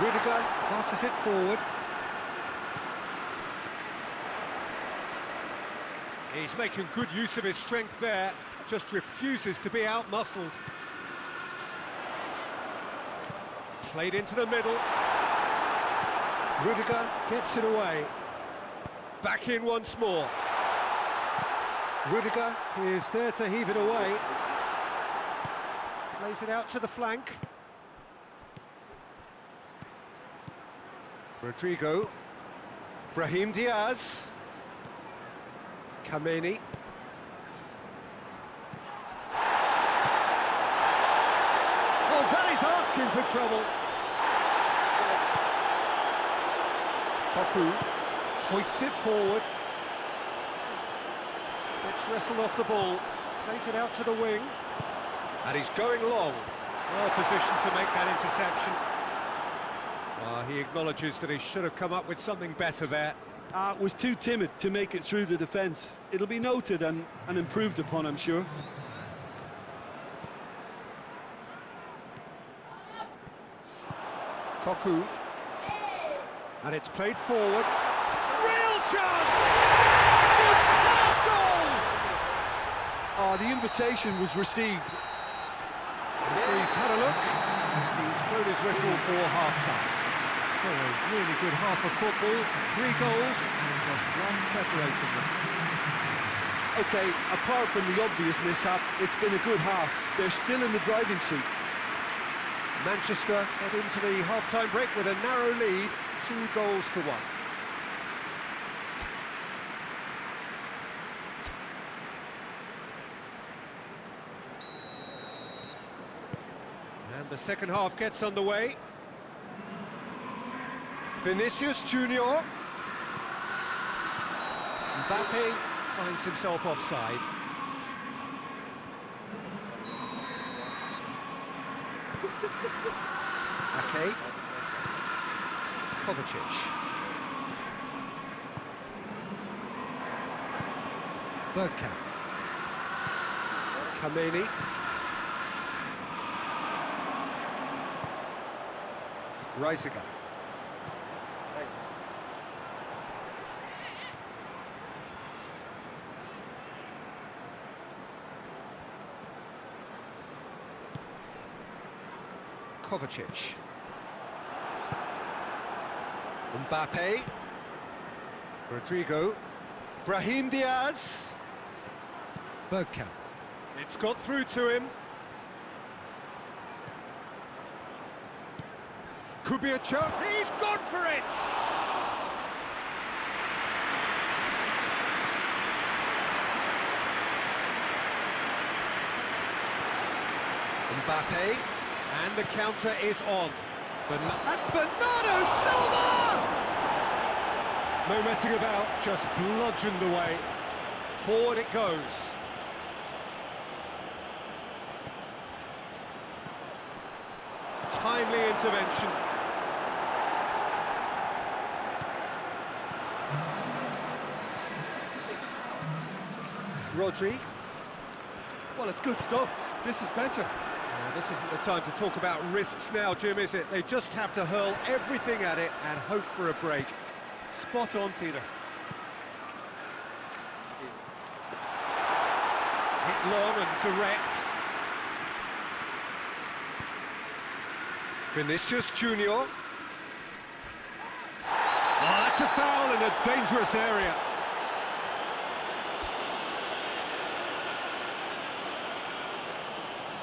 Rudiger passes it forward. He's making good use of his strength there, just refuses to be out-muscled. Played into the middle. Rudiger gets it away. Back in once more. Rudiger is there to heave it away. Plays it out to the flank. Rodrigo. Brahim Diaz. Kameni. Oh, that is asking for trouble. Koku hoists it forward. Gets wrestled off the ball. Plays it out to the wing. And he's going long. Well positioned to make that interception. He acknowledges that he should have come up with something better there. Was too timid to make it through the defence. It'll be noted and improved upon, I'm sure. Koku. And it's played forward. Real chance! Superb goal! Oh, the invitation was received. He's had a look. He's blown his whistle for half-time. So a really good half of football. 3 goals and just one separating them. Okay, apart from the obvious mishap, it's been a good half. They're still in the driving seat. Manchester head into the half-time break with a narrow lead, 2 goals to 1. And the second half gets underway. Vinicius Junior. Mbappe finds himself offside. Ake. Kovacic. Bergkamp. Kameni. Reisiger. Kovacic. Mbappe. Rodrigo. Brahim Diaz. Bergkamp. It's got through to him. Could be a chance. He's gone for it! Mbappe. And the counter is on. Bernardo Silva! No messing about, just bludgeoned away. Forward it goes. Timely intervention. Rodri. Well, it's good stuff. This is better. This isn't the time to talk about risks now, Jim, is it? They just have to hurl everything at it and hope for a break. Spot on, Peter. Hit long and direct. Vinicius Junior. Oh, that's a foul in a dangerous area.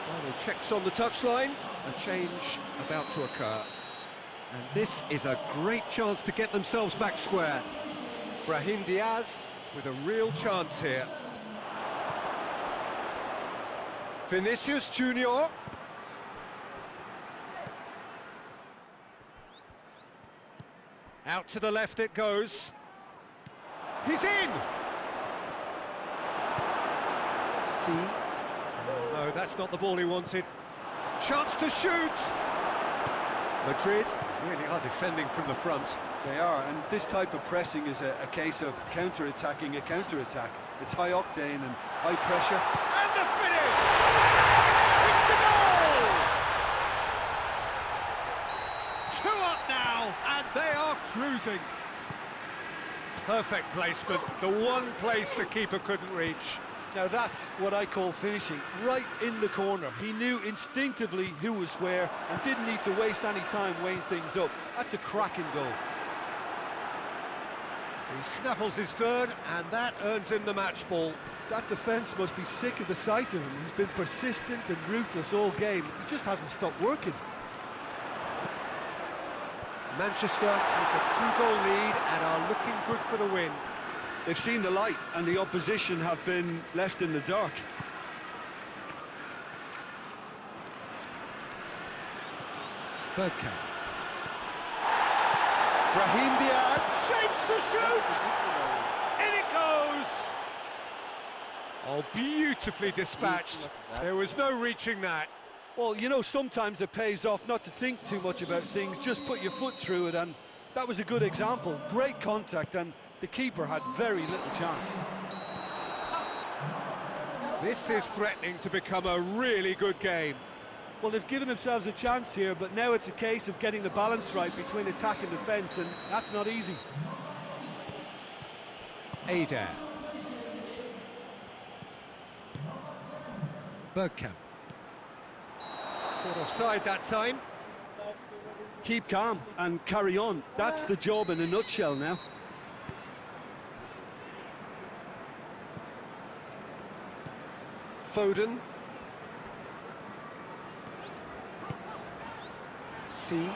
Final checks on the touchline, a change about to occur. And this is a great chance to get themselves back square. Brahim Diaz with a real chance here. Vinicius Junior. Out to the left it goes. He's in! See? Oh, no, that's not the ball he wanted. Chance to shoot! Madrid really are defending from the front. They are, and this type of pressing is a case of counter-attacking a counter-attack. It's high octane and high pressure. And the finish! It's a goal! 2 up now, and they are cruising. Perfect placement, the one place the keeper couldn't reach. Now that's what I call finishing, right in the corner. He knew instinctively who was where and didn't need to waste any time weighing things up. That's a cracking goal. He snaffles his third, and that earns him the match ball. That defence must be sick of the sight of him. He's been persistent and ruthless all game. He just hasn't stopped working. Manchester take a 2-goal lead and are looking good for the win. They've seen the light, and the opposition have been left in the dark. Bergkamp. Brahim Diaz shapes to shoot! In it goes! Oh, beautifully dispatched. There was no reaching that. Well, you know, sometimes it pays off not to think too much about things, just put your foot through it, and that was a good example. Great contact, and the keeper had very little chance. This is threatening to become a really good game. Well, they've given themselves a chance here, but now it's a case of getting the balance right between attack and defence, and that's not easy. Adegan. Bergkamp. Caught offside that time. Keep calm and carry on. That's the job in a nutshell now. Foden. C.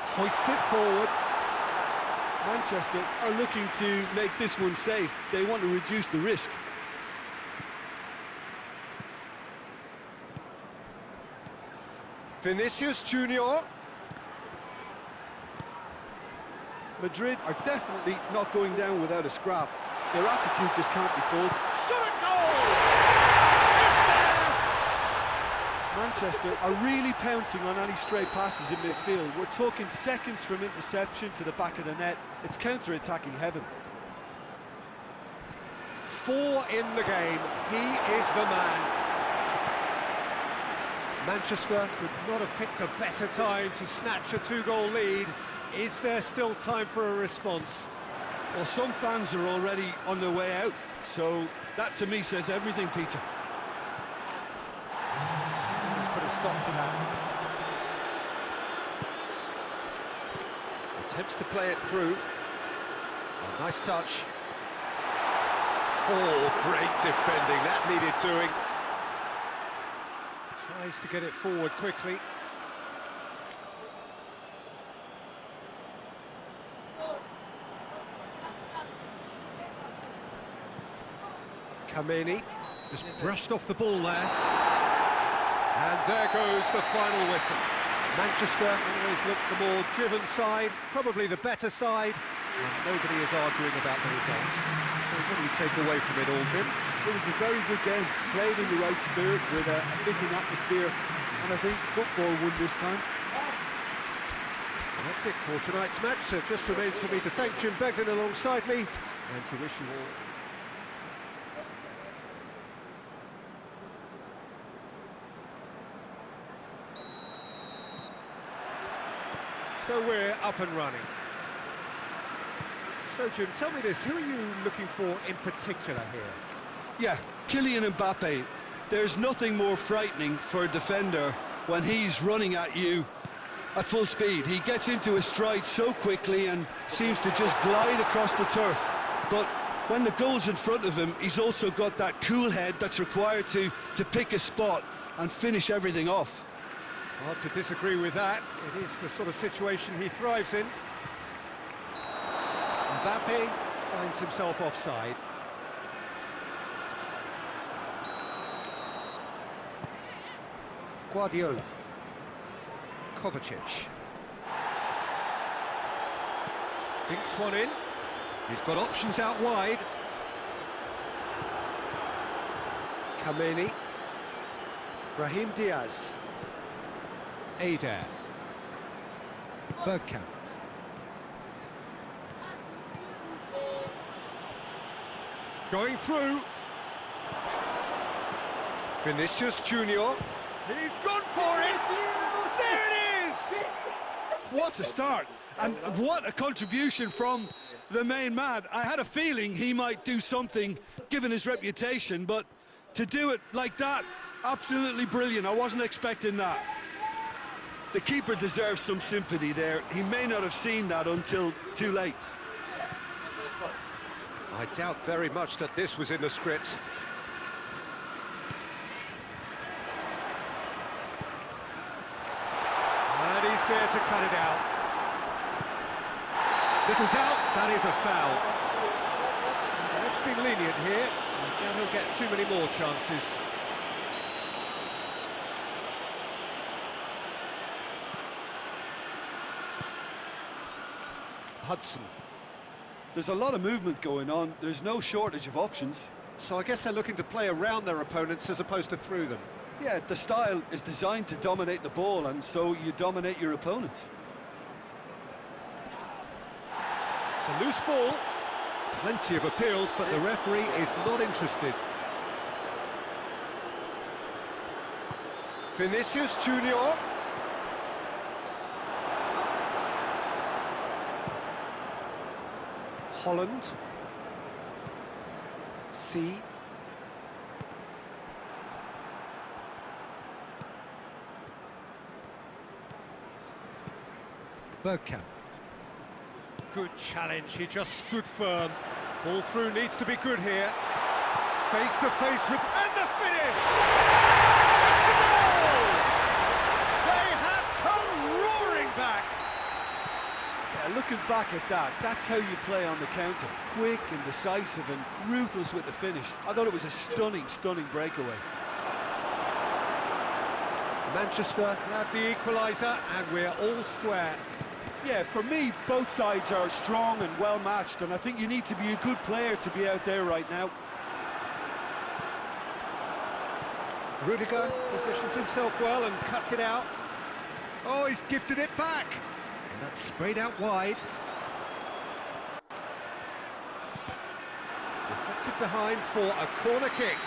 Hoists it forward. Manchester are looking to make this one safe. They want to reduce the risk. Vinicius Junior. Madrid are definitely not going down without a scrap. Their attitude just can't be faulted. Shot a goal! It's there! Manchester are really pouncing on any stray passes in midfield. We're talking seconds from interception to the back of the net. It's counter-attacking heaven. 4 in the game. He is the man. Manchester could not have picked a better time to snatch a 2-goal lead. Is there still time for a response? Well, some fans are already on their way out, so that to me says everything, Peter. Let's put a stop to that. Attempts to play it through. Oh, nice touch. Oh, great defending. That needed doing. Tries to get it forward quickly. Kameni just brushed off the ball there. And there goes the final whistle. Manchester always looked the more driven side, probably the better side, and nobody is arguing about the results. So what do you take away from it all, Jim? It was a very good game, played in the right spirit with a fitting atmosphere, and I think football won this time. So that's it for tonight's match. So it just remains for me to thank Jim Begden alongside me, and to wish you all so we're up and running. So, Jim, tell me this, who are you looking for in particular here? Yeah, Kylian Mbappe. There's nothing more frightening for a defender when he's running at you at full speed. He gets into a stride so quickly and seems to just glide across the turf. But when the goal's in front of him, he's also got that cool head that's required to pick a spot and finish everything off. Hard to disagree with that. It is the sort of situation he thrives in. Mbappe finds himself offside. Guardiola. Kovacic. Dinks one in. He's got options out wide. Kameni. Brahim Diaz. Adegan. Bergkamp. Going through. Vinicius Junior. He's gone for it. There it is. What a start, and what a contribution from the main man. I had a feeling he might do something given his reputation, but to do it like that, absolutely brilliant. I wasn't expecting that. The keeper deserves some sympathy there. He may not have seen that until too late. I doubt very much that this was in the script. And he's there to cut it out. Little doubt, that is a foul. The ref's been lenient here. I doubt he'll get too many more chances. Hudson. There's a lot of movement going on. There's no shortage of options. So I guess they're looking to play around their opponents as opposed to through them. Yeah, the style is designed to dominate the ball, and so you dominate your opponents. It's a loose ball. Plenty of appeals, but the referee is not interested. Vinicius Junior. Holland. C. Bergkamp. Good challenge, he just stood firm. Ball through needs to be good here. Face to face with... and the finish! It's a goal! They have come roaring back! Yeah, looking back at that, that's how you play on the counter. Quick and decisive and ruthless with the finish. I thought it was a stunning, stunning breakaway. Manchester grab the equaliser and we're all square. Yeah, for me, both sides are strong and well matched, and I think you need to be a good player to be out there right now. Rudiger positions himself well and cuts it out. Oh, he's gifted it back. And that's sprayed out wide. Deflected behind for a corner kick.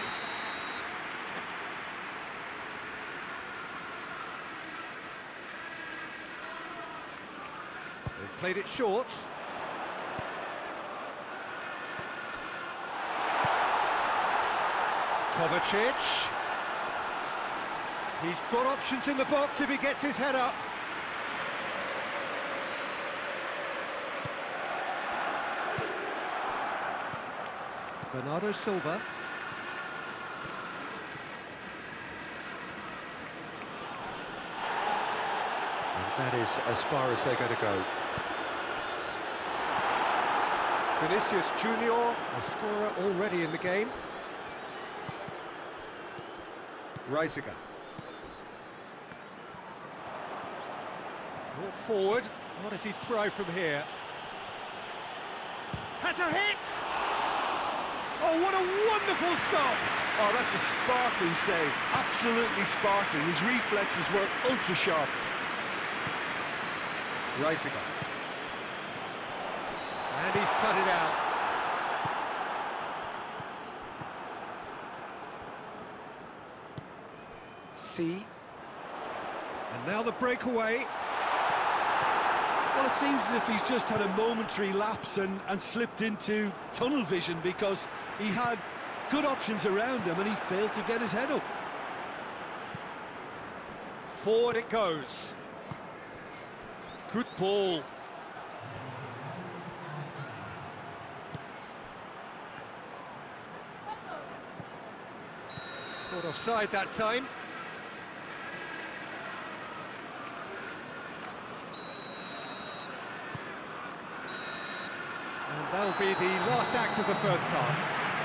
They've played it short. Kovacic. He's got options in the box if he gets his head up. Bernardo Silva. And that is as far as they're going to go. Vinicius Junior, a scorer already in the game. Reisiger. Brought forward. What does he try from here? Has a hit! Oh, what a wonderful stop! Oh, that's a sparkling save. Absolutely sparkling. His reflexes were ultra sharp. Reisiger. And he's cut it out. C. And now the breakaway. Well, it seems as if he's just had a momentary lapse and slipped into tunnel vision, because he had good options around him and he failed to get his head up. Forward it goes. Good ball. Caught offside that time. And that'll be the last act of the first half.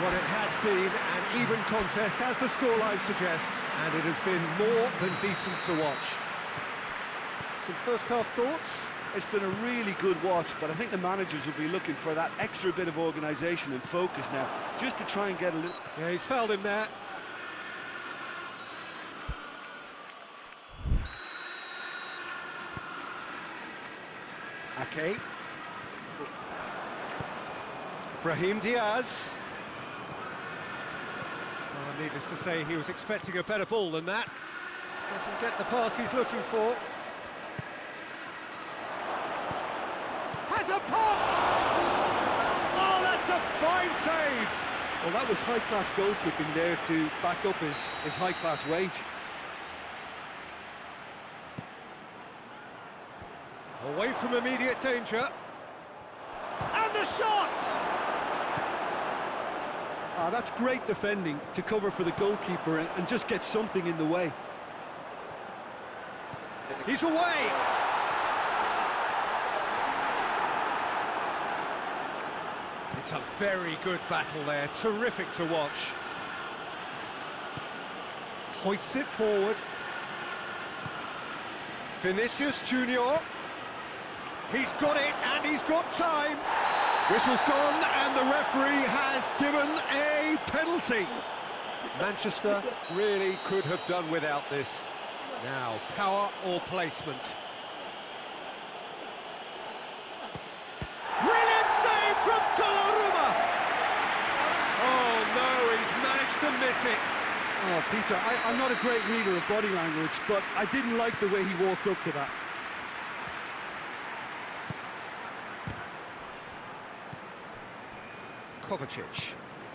What it has been an even contest, as the scoreline suggests, and it has been more than decent to watch. Some first half thoughts? It's been a really good watch, but I think the managers will be looking for that extra bit of organisation and focus now, just to try and get a little... Yeah, he's fouled him there. Ake. Brahim Diaz. Oh, needless to say, he was expecting a better ball than that. Doesn't get the pass he's looking for. Has a pop! Oh, that's a fine save! Well, that was high-class goalkeeping there to back up his high-class wage. Away from immediate danger. And the shot! Ah, that's great defending to cover for the goalkeeper and just get something in the way. He's away! It's a very good battle there, terrific to watch. Hoists it forward. Vinicius Junior. He's got it, and he's got time. Whistle's gone, and the referee has given a penalty. Manchester really could have done without this. Now, power or placement. Brilliant save from Donnarumma! Oh no, he's managed to miss it. Oh, Peter, I'm not a great reader of body language, but I didn't like the way he walked up to that.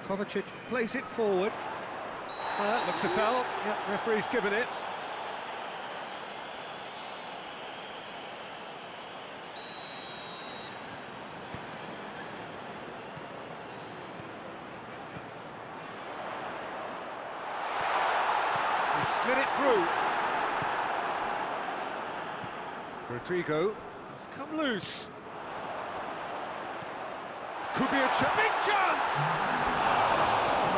Kovacic plays it forward. Looks a foul. Yeah, referee's given it. He slid it through. Rodrigo has come loose. Could be a big chance!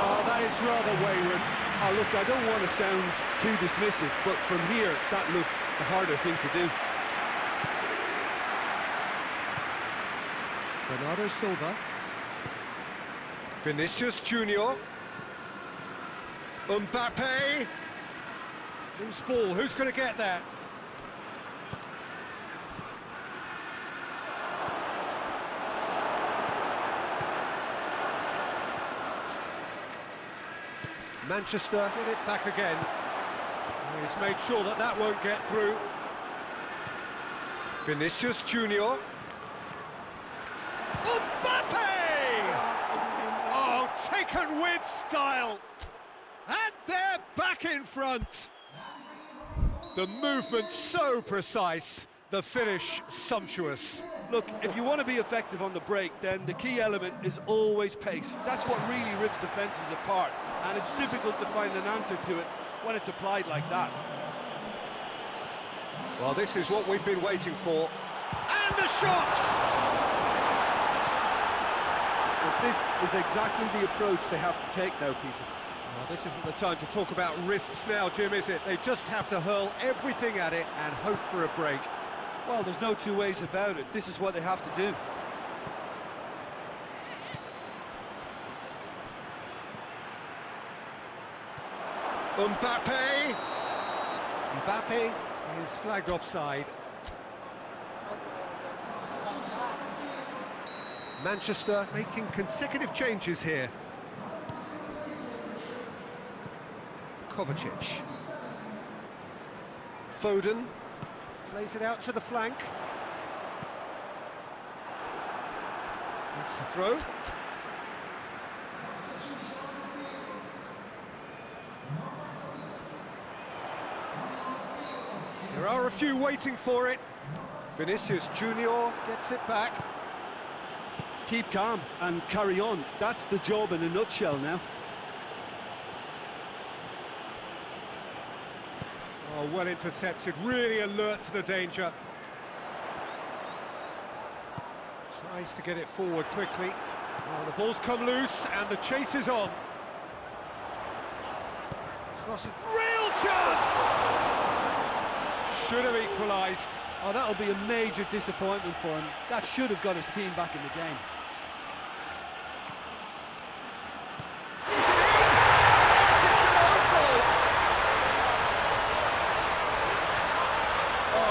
Oh, that is rather wayward. Oh, look, I don't want to sound too dismissive, but from here, that looked the harder thing to do. Bernardo Silva. Vinicius Junior. Mbappe. Loose ball, who's going to get that? Manchester get it back again. He's made sure that that won't get through. Vinicius Junior. Mbappe! Oh, taken with style. And they're back in front. The movement so precise, the finish sumptuous. Look, if you want to be effective on the break, then the key element is always pace. That's what really rips defences apart, and it's difficult to find an answer to it when it's applied like that. Well, this is what we've been waiting for. And the shot! Well, this is exactly the approach they have to take now, Peter. Well, this isn't the time to talk about risks now, Jim, is it? They just have to hurl everything at it and hope for a break. Well, there's no two ways about it. This is what they have to do. Mbappe! Mbappe is flagged offside. Manchester making consecutive changes here. Kovacic. Foden plays it out to the flank. That's the throw. There are a few waiting for it. Vinicius Junior gets it back. Keep calm and carry on. That's the job in a nutshell now. Oh, well intercepted, really alert to the danger. Tries to get it forward quickly. Oh, the ball's come loose and the chase is on. Real chance! Should have equalised. Oh, that'll be a major disappointment for him. That should have got his team back in the game.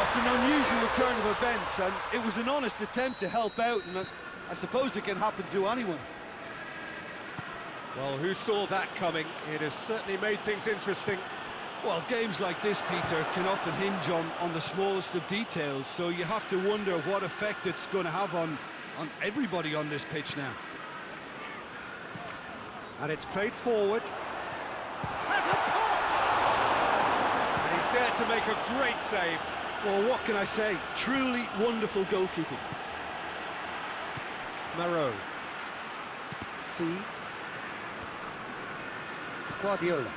It's an unusual turn of events, and it was an honest attempt to help out, and I suppose it can happen to anyone. Well, who saw that coming? It has certainly made things interesting. Well, games like this, Peter, can often hinge on the smallest of details, so you have to wonder what effect it's going to have on everybody on this pitch now. And it's played forward. Has a pop! And he's there to make a great save. Well, what can I say? Truly wonderful goalkeeping. Marot. Guardiola.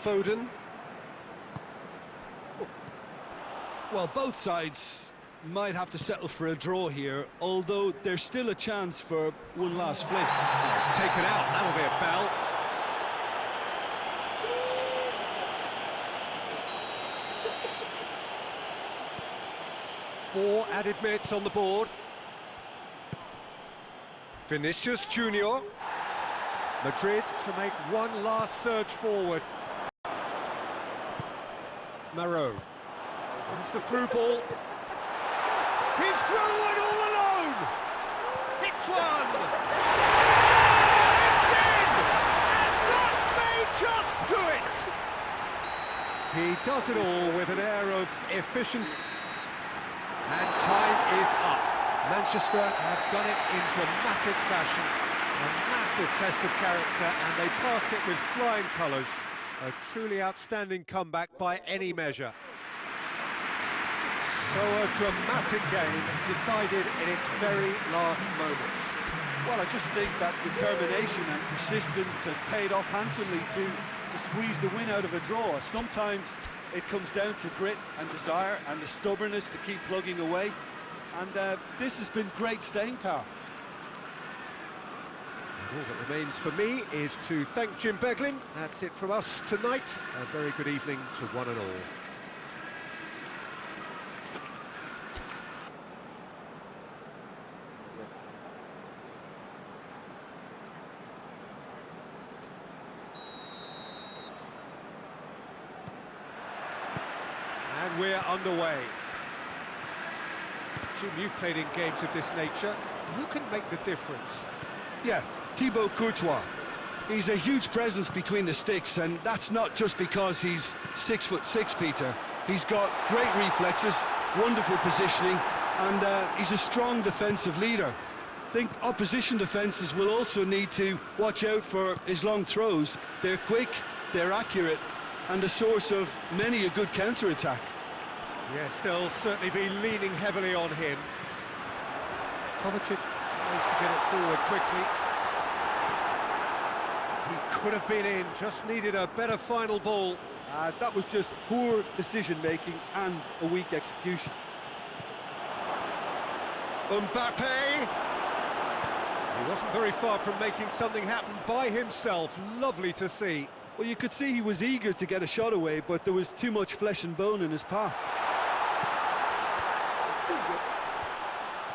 Foden. Well, both sides might have to settle for a draw here, although there's still a chance for one last flick. Oh, it's taken out, that'll be a foul. Four added minutes on the board. Vinicius Junior. Madrid to make one last surge forward. Marot. It's the through ball. He's through and all alone. Hits one. does it all with an air of efficiency. And time is up. Manchester have done it in dramatic fashion. A massive test of character, and they passed it with flying colours. A truly outstanding comeback by any measure. So a dramatic game decided in its very last moments. Well, I just think that determination and persistence has paid off handsomely to squeeze the win out of a draw. Sometimes it comes down to grit and desire and the stubbornness to keep plugging away. And this has been great staying power. And all that remains for me is to thank Jim Beglin. That's it from us tonight. A very good evening to one and all. And we're underway. Jim, you've played in games of this nature. Who can make the difference? Yeah, Thibaut Courtois. He's a huge presence between the sticks, and that's not just because he's 6'6", Peter. He's got great reflexes, wonderful positioning, and he's a strong defensive leader. I think opposition defences will also need to watch out for his long throws. They're quick, they're accurate, and a source of many a good counter-attack. Yes, they'll certainly be leaning heavily on him. Kovacic tries to get it forward quickly. He could have been in, just needed a better final ball. That was just poor decision-making and a weak execution. Mbappe! He wasn't very far from making something happen by himself. Lovely to see. Well, you could see he was eager to get a shot away, but there was too much flesh and bone in his path.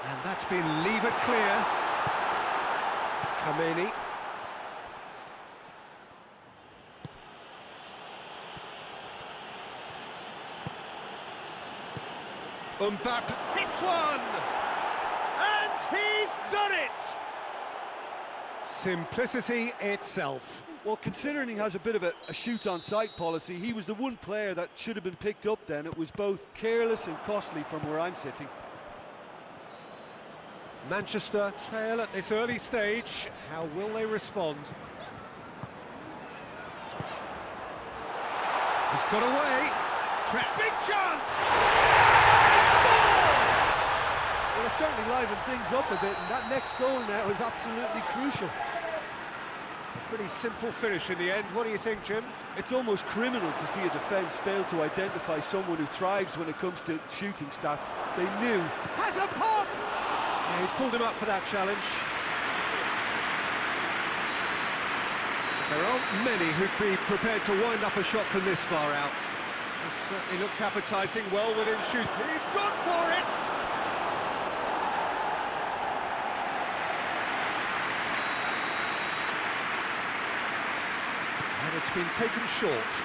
And that's been leave it clear. Kameni. Mbappe hits one! And he's done it! Simplicity itself. Well, considering he has a bit of a shoot-on-sight policy, he was the one player that should have been picked up then. It was both careless and costly from where I'm sitting. Manchester trail at this early stage. How will they respond? He's got away. Big chance! Well, it certainly livened things up a bit, and that next goal now is absolutely crucial. A pretty simple finish in the end. What do you think, Jim? It's almost criminal to see a defence fail to identify someone who thrives when it comes to shooting stats. They knew. Has a pop! Yeah, he's pulled him up for that challenge. There aren't many who'd be prepared to wind up a shot from this far out. This certainly looks appetising, well within shoot. He's gone for it! And it's been taken short.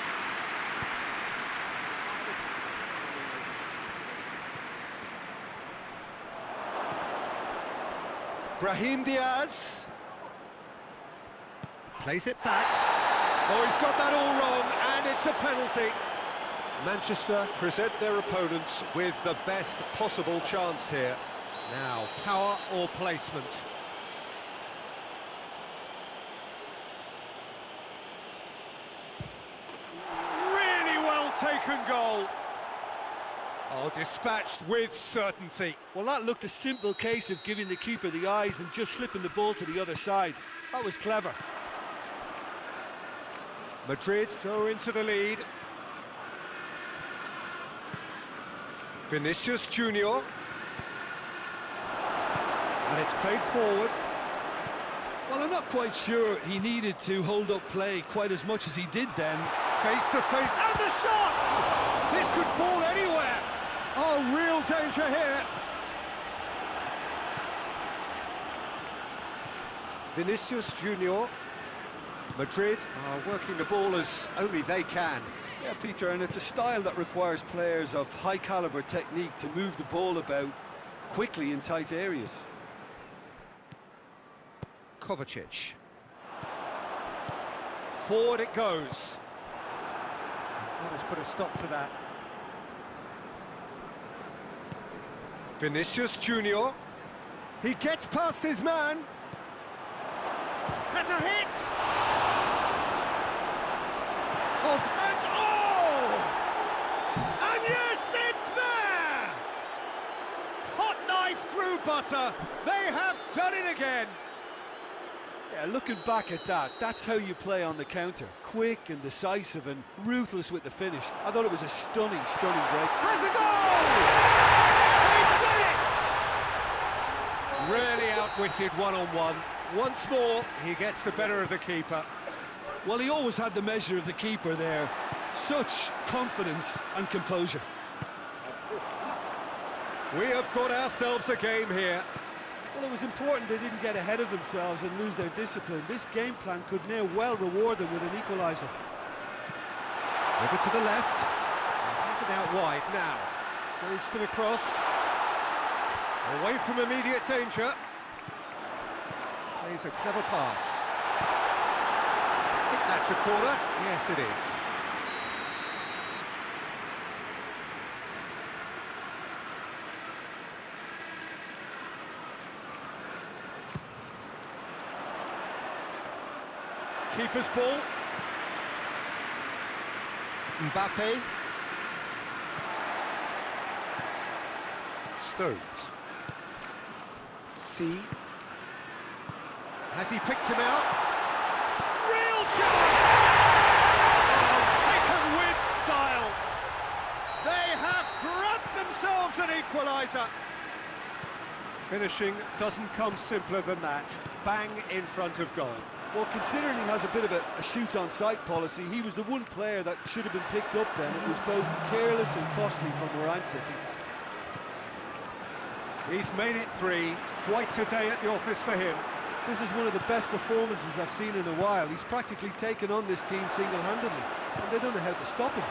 Brahim Diaz plays it back. Oh, he's got that all wrong, and it's a penalty. Manchester present their opponents with the best possible chance here. Now, power or placement? Really well taken goal. Oh, dispatched with certainty. Well, that looked a simple case of giving the keeper the eyes and just slipping the ball to the other side. That was clever. Madrid go into the lead. Vinicius Junior. And it's played forward. Well, I'm not quite sure he needed to hold up play quite as much as he did then. Face to face, and the shot! This could fall anywhere. Oh, real danger here. Vinicius Junior. Madrid are working the ball as only they can. Yeah, Peter, and it's a style that requires players of high-caliber technique to move the ball about quickly in tight areas. Kovacic. Forward it goes. That has put a stop to that. Vinicius Junior. He gets past his man. Has a hit. Oh, and and yes, it's there. Hot knife through butter. They have done it again. Yeah, looking back at that, that's how you play on the counter. Quick and decisive and ruthless with the finish. I thought it was a stunning, stunning break. Has a goal! They've done it! Really outwitted one-on-one. Once more, he gets the better of the keeper. Well, he always had the measure of the keeper there. Such confidence and composure. We have got ourselves a game here. Well, it was important they didn't get ahead of themselves and lose their discipline. This game plan could now well reward them with an equaliser. Over to the left. Has it out wide now. Goes for the cross. Away from immediate danger. Plays a clever pass. I think that's a corner. Yes, it is. Keeper's ball. Mbappe. Stones. C. Has he picked him out? Real chance! Oh, taken with style. They have grabbed themselves an equaliser. Finishing doesn't come simpler than that. Bang in front of goal. Well, considering he has a bit of a shoot-on-sight policy, he was the one player that should have been picked up then. It was both careless and costly from where I'm sitting. He's made it 3. Quite a day at the office for him. This is one of the best performances I've seen in a while. He's practically taken on this team single-handedly, and they don't know how to stop him.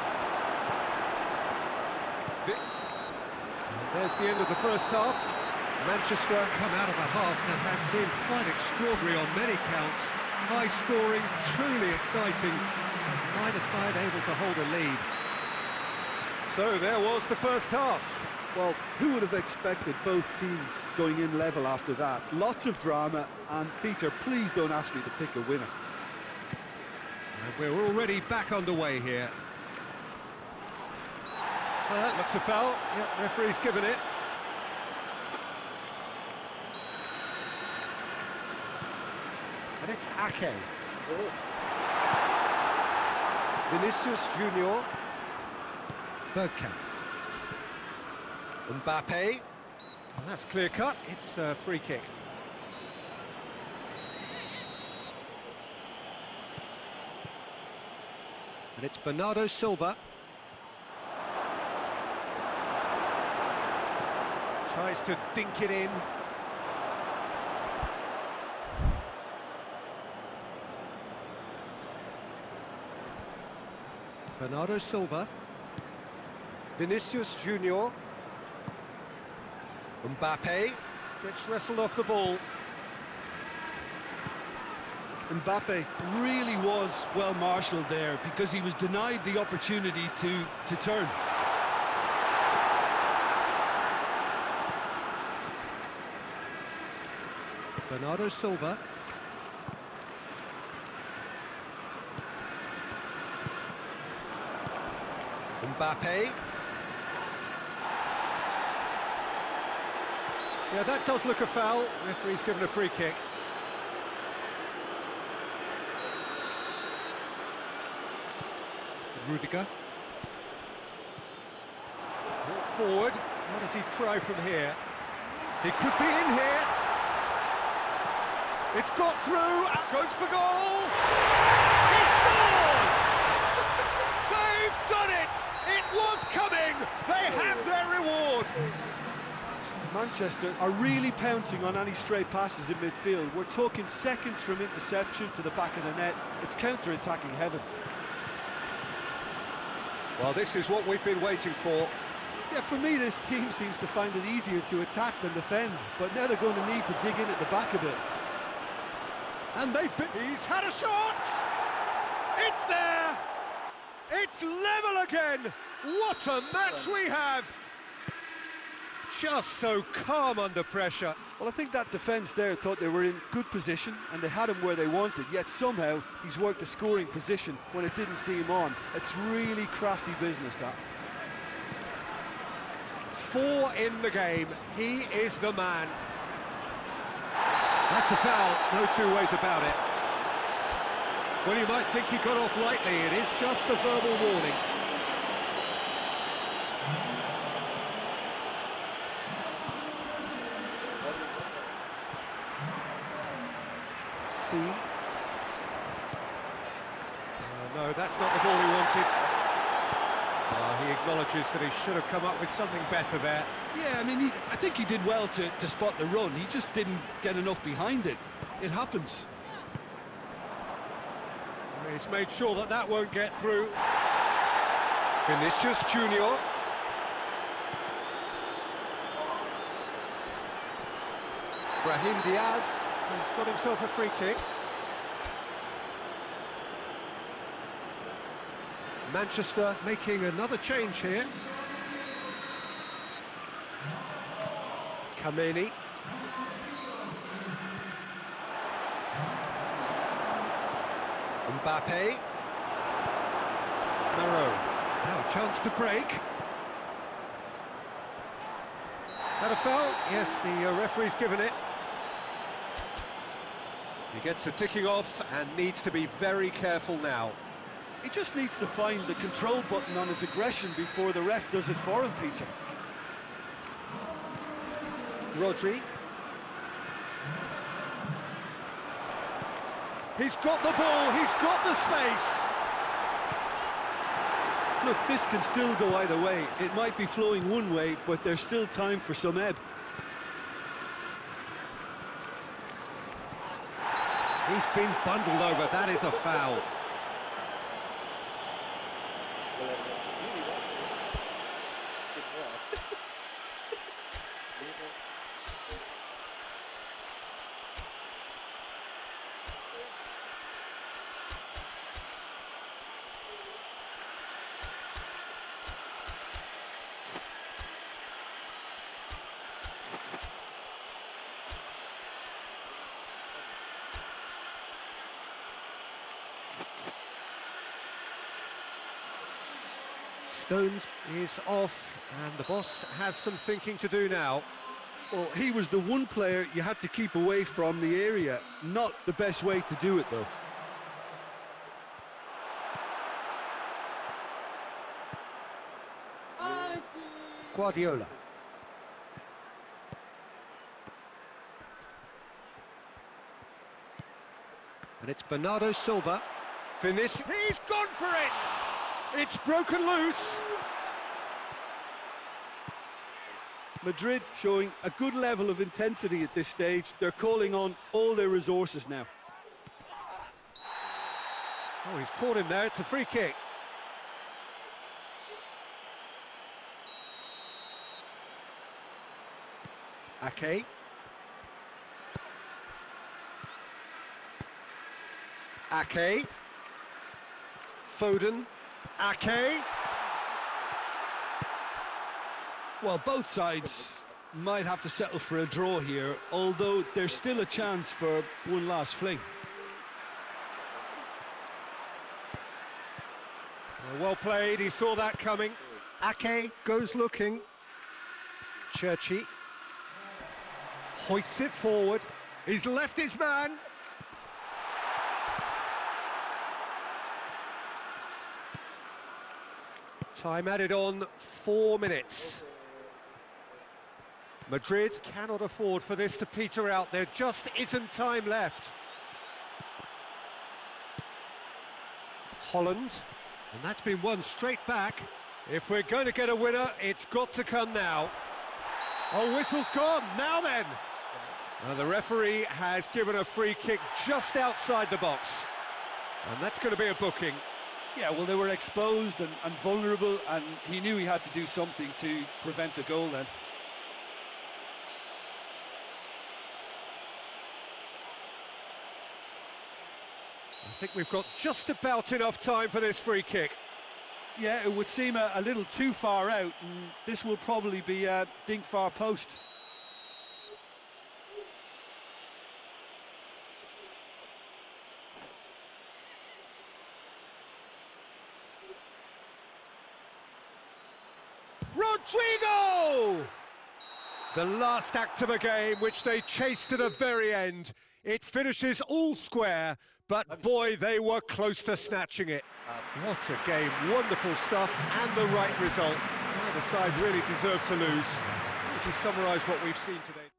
There's the end of the first half. Manchester come out of a half that has been quite extraordinary on many counts. High scoring, truly exciting. Neither side able to hold a lead. So there was the first half. Well, who would have expected both teams going in level after that? Lots of drama, and Peter, please don't ask me to pick a winner. And we're already back underway here. Well, that looks a foul. Yep, referee's given it. And it's Ake. Vinicius Junior. Bergkamp. Mbappe. And that's clear cut. It's a free kick. And it's Bernardo Silva. Tries to dink it in. Bernardo Silva. Vinicius Junior. Mbappe gets wrestled off the ball. Mbappe really was well marshalled there because he was denied the opportunity to turn. Bernardo Silva. Mbappe. Yeah, that does look a foul. Referee's given a free kick. Rudiger. Brought forward. What does he try from here? He could be in here. It's got through. Goes for goal. He scores! They've done it! It was coming! They have their reward! Manchester are really pouncing on any stray passes in midfield. We're talking seconds from interception to the back of the net. It's counter-attacking heaven. Well, this is what we've been waiting for. Yeah, for me, this team seems to find it easier to attack than defend, but now they're going to need to dig in at the back a bit. And he's had a shot! It's there! It's level again! What a match we have! Just so calm under pressure. Well, I think that defence there thought they were in good position and they had him where they wanted, yet somehow he's worked a scoring position when it didn't see him on. It's really crafty business, that. 4 in the game, he is the man. That's a foul, no two ways about it. Well, you might think he got off lightly, it is just a verbal warning. C. No, that's not the ball he wanted. He acknowledges that he should have come up with something better there. Yeah, I mean, I think he did well to spot the run. He just didn't get enough behind it. It happens. He's made sure that that won't get through. Vinicius Junior. Brahim Diaz has got himself a free kick. Manchester making another change here. Kameni. Mbappe. Maro. Now a chance to break. Had a foul? Yes, the referee's given it. He gets a ticking off and needs to be very careful now. He just needs to find the control button on his aggression before the ref does it for him, Peter. Rodri. He's got the ball, he's got the space. Look, this can still go either way. It might be flowing one way, but there's still time for some ebb. He's been bundled over, that is a foul. Stones is off, and the boss has some thinking to do now. Well, he was the one player you had to keep away from the area. Not the best way to do it, though. Guardiola. And it's Bernardo Silva. Vinicius. He's gone for it! It's broken loose. Madrid showing a good level of intensity at this stage. They're calling on all their resources now. Oh, he's caught him there. It's a free kick. Ake. Ake. Foden. Ake. Well, both sides might have to settle for a draw here, although there's still a chance for one last fling. Well played, he saw that coming. Ake goes looking. Churchy hoists it forward. He's left his man. Time added on, 4 minutes. Madrid cannot afford for this to peter out. There just isn't time left. Holland, and that's been won straight back. If we're going to get a winner, it's got to come now. Oh, whistle's gone, now then. The referee has given a free kick just outside the box. And that's going to be a booking. Yeah, well, they were exposed and vulnerable, and he knew he had to do something to prevent a goal then. I think we've got just about enough time for this free kick. Yeah, it would seem a little too far out, and this will probably be a dink far post. Rodrigo! The last act of a game which they chased to the very end. It finishes all square, but boy, they were close to snatching it. What a game, wonderful stuff, and the right result. Neither side really deserved to lose. Would you summarise what we've seen today?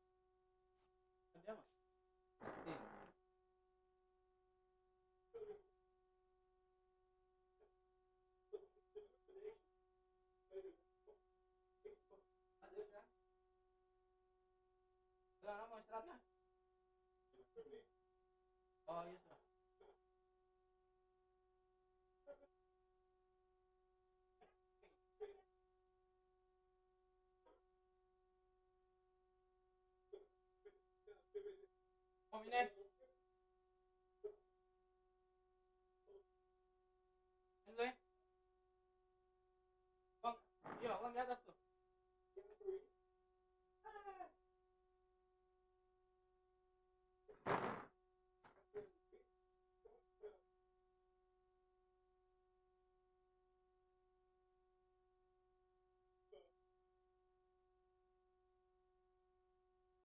Oh, iya sudah. Om ini. Ini. Bang, iya, om di atas tuh.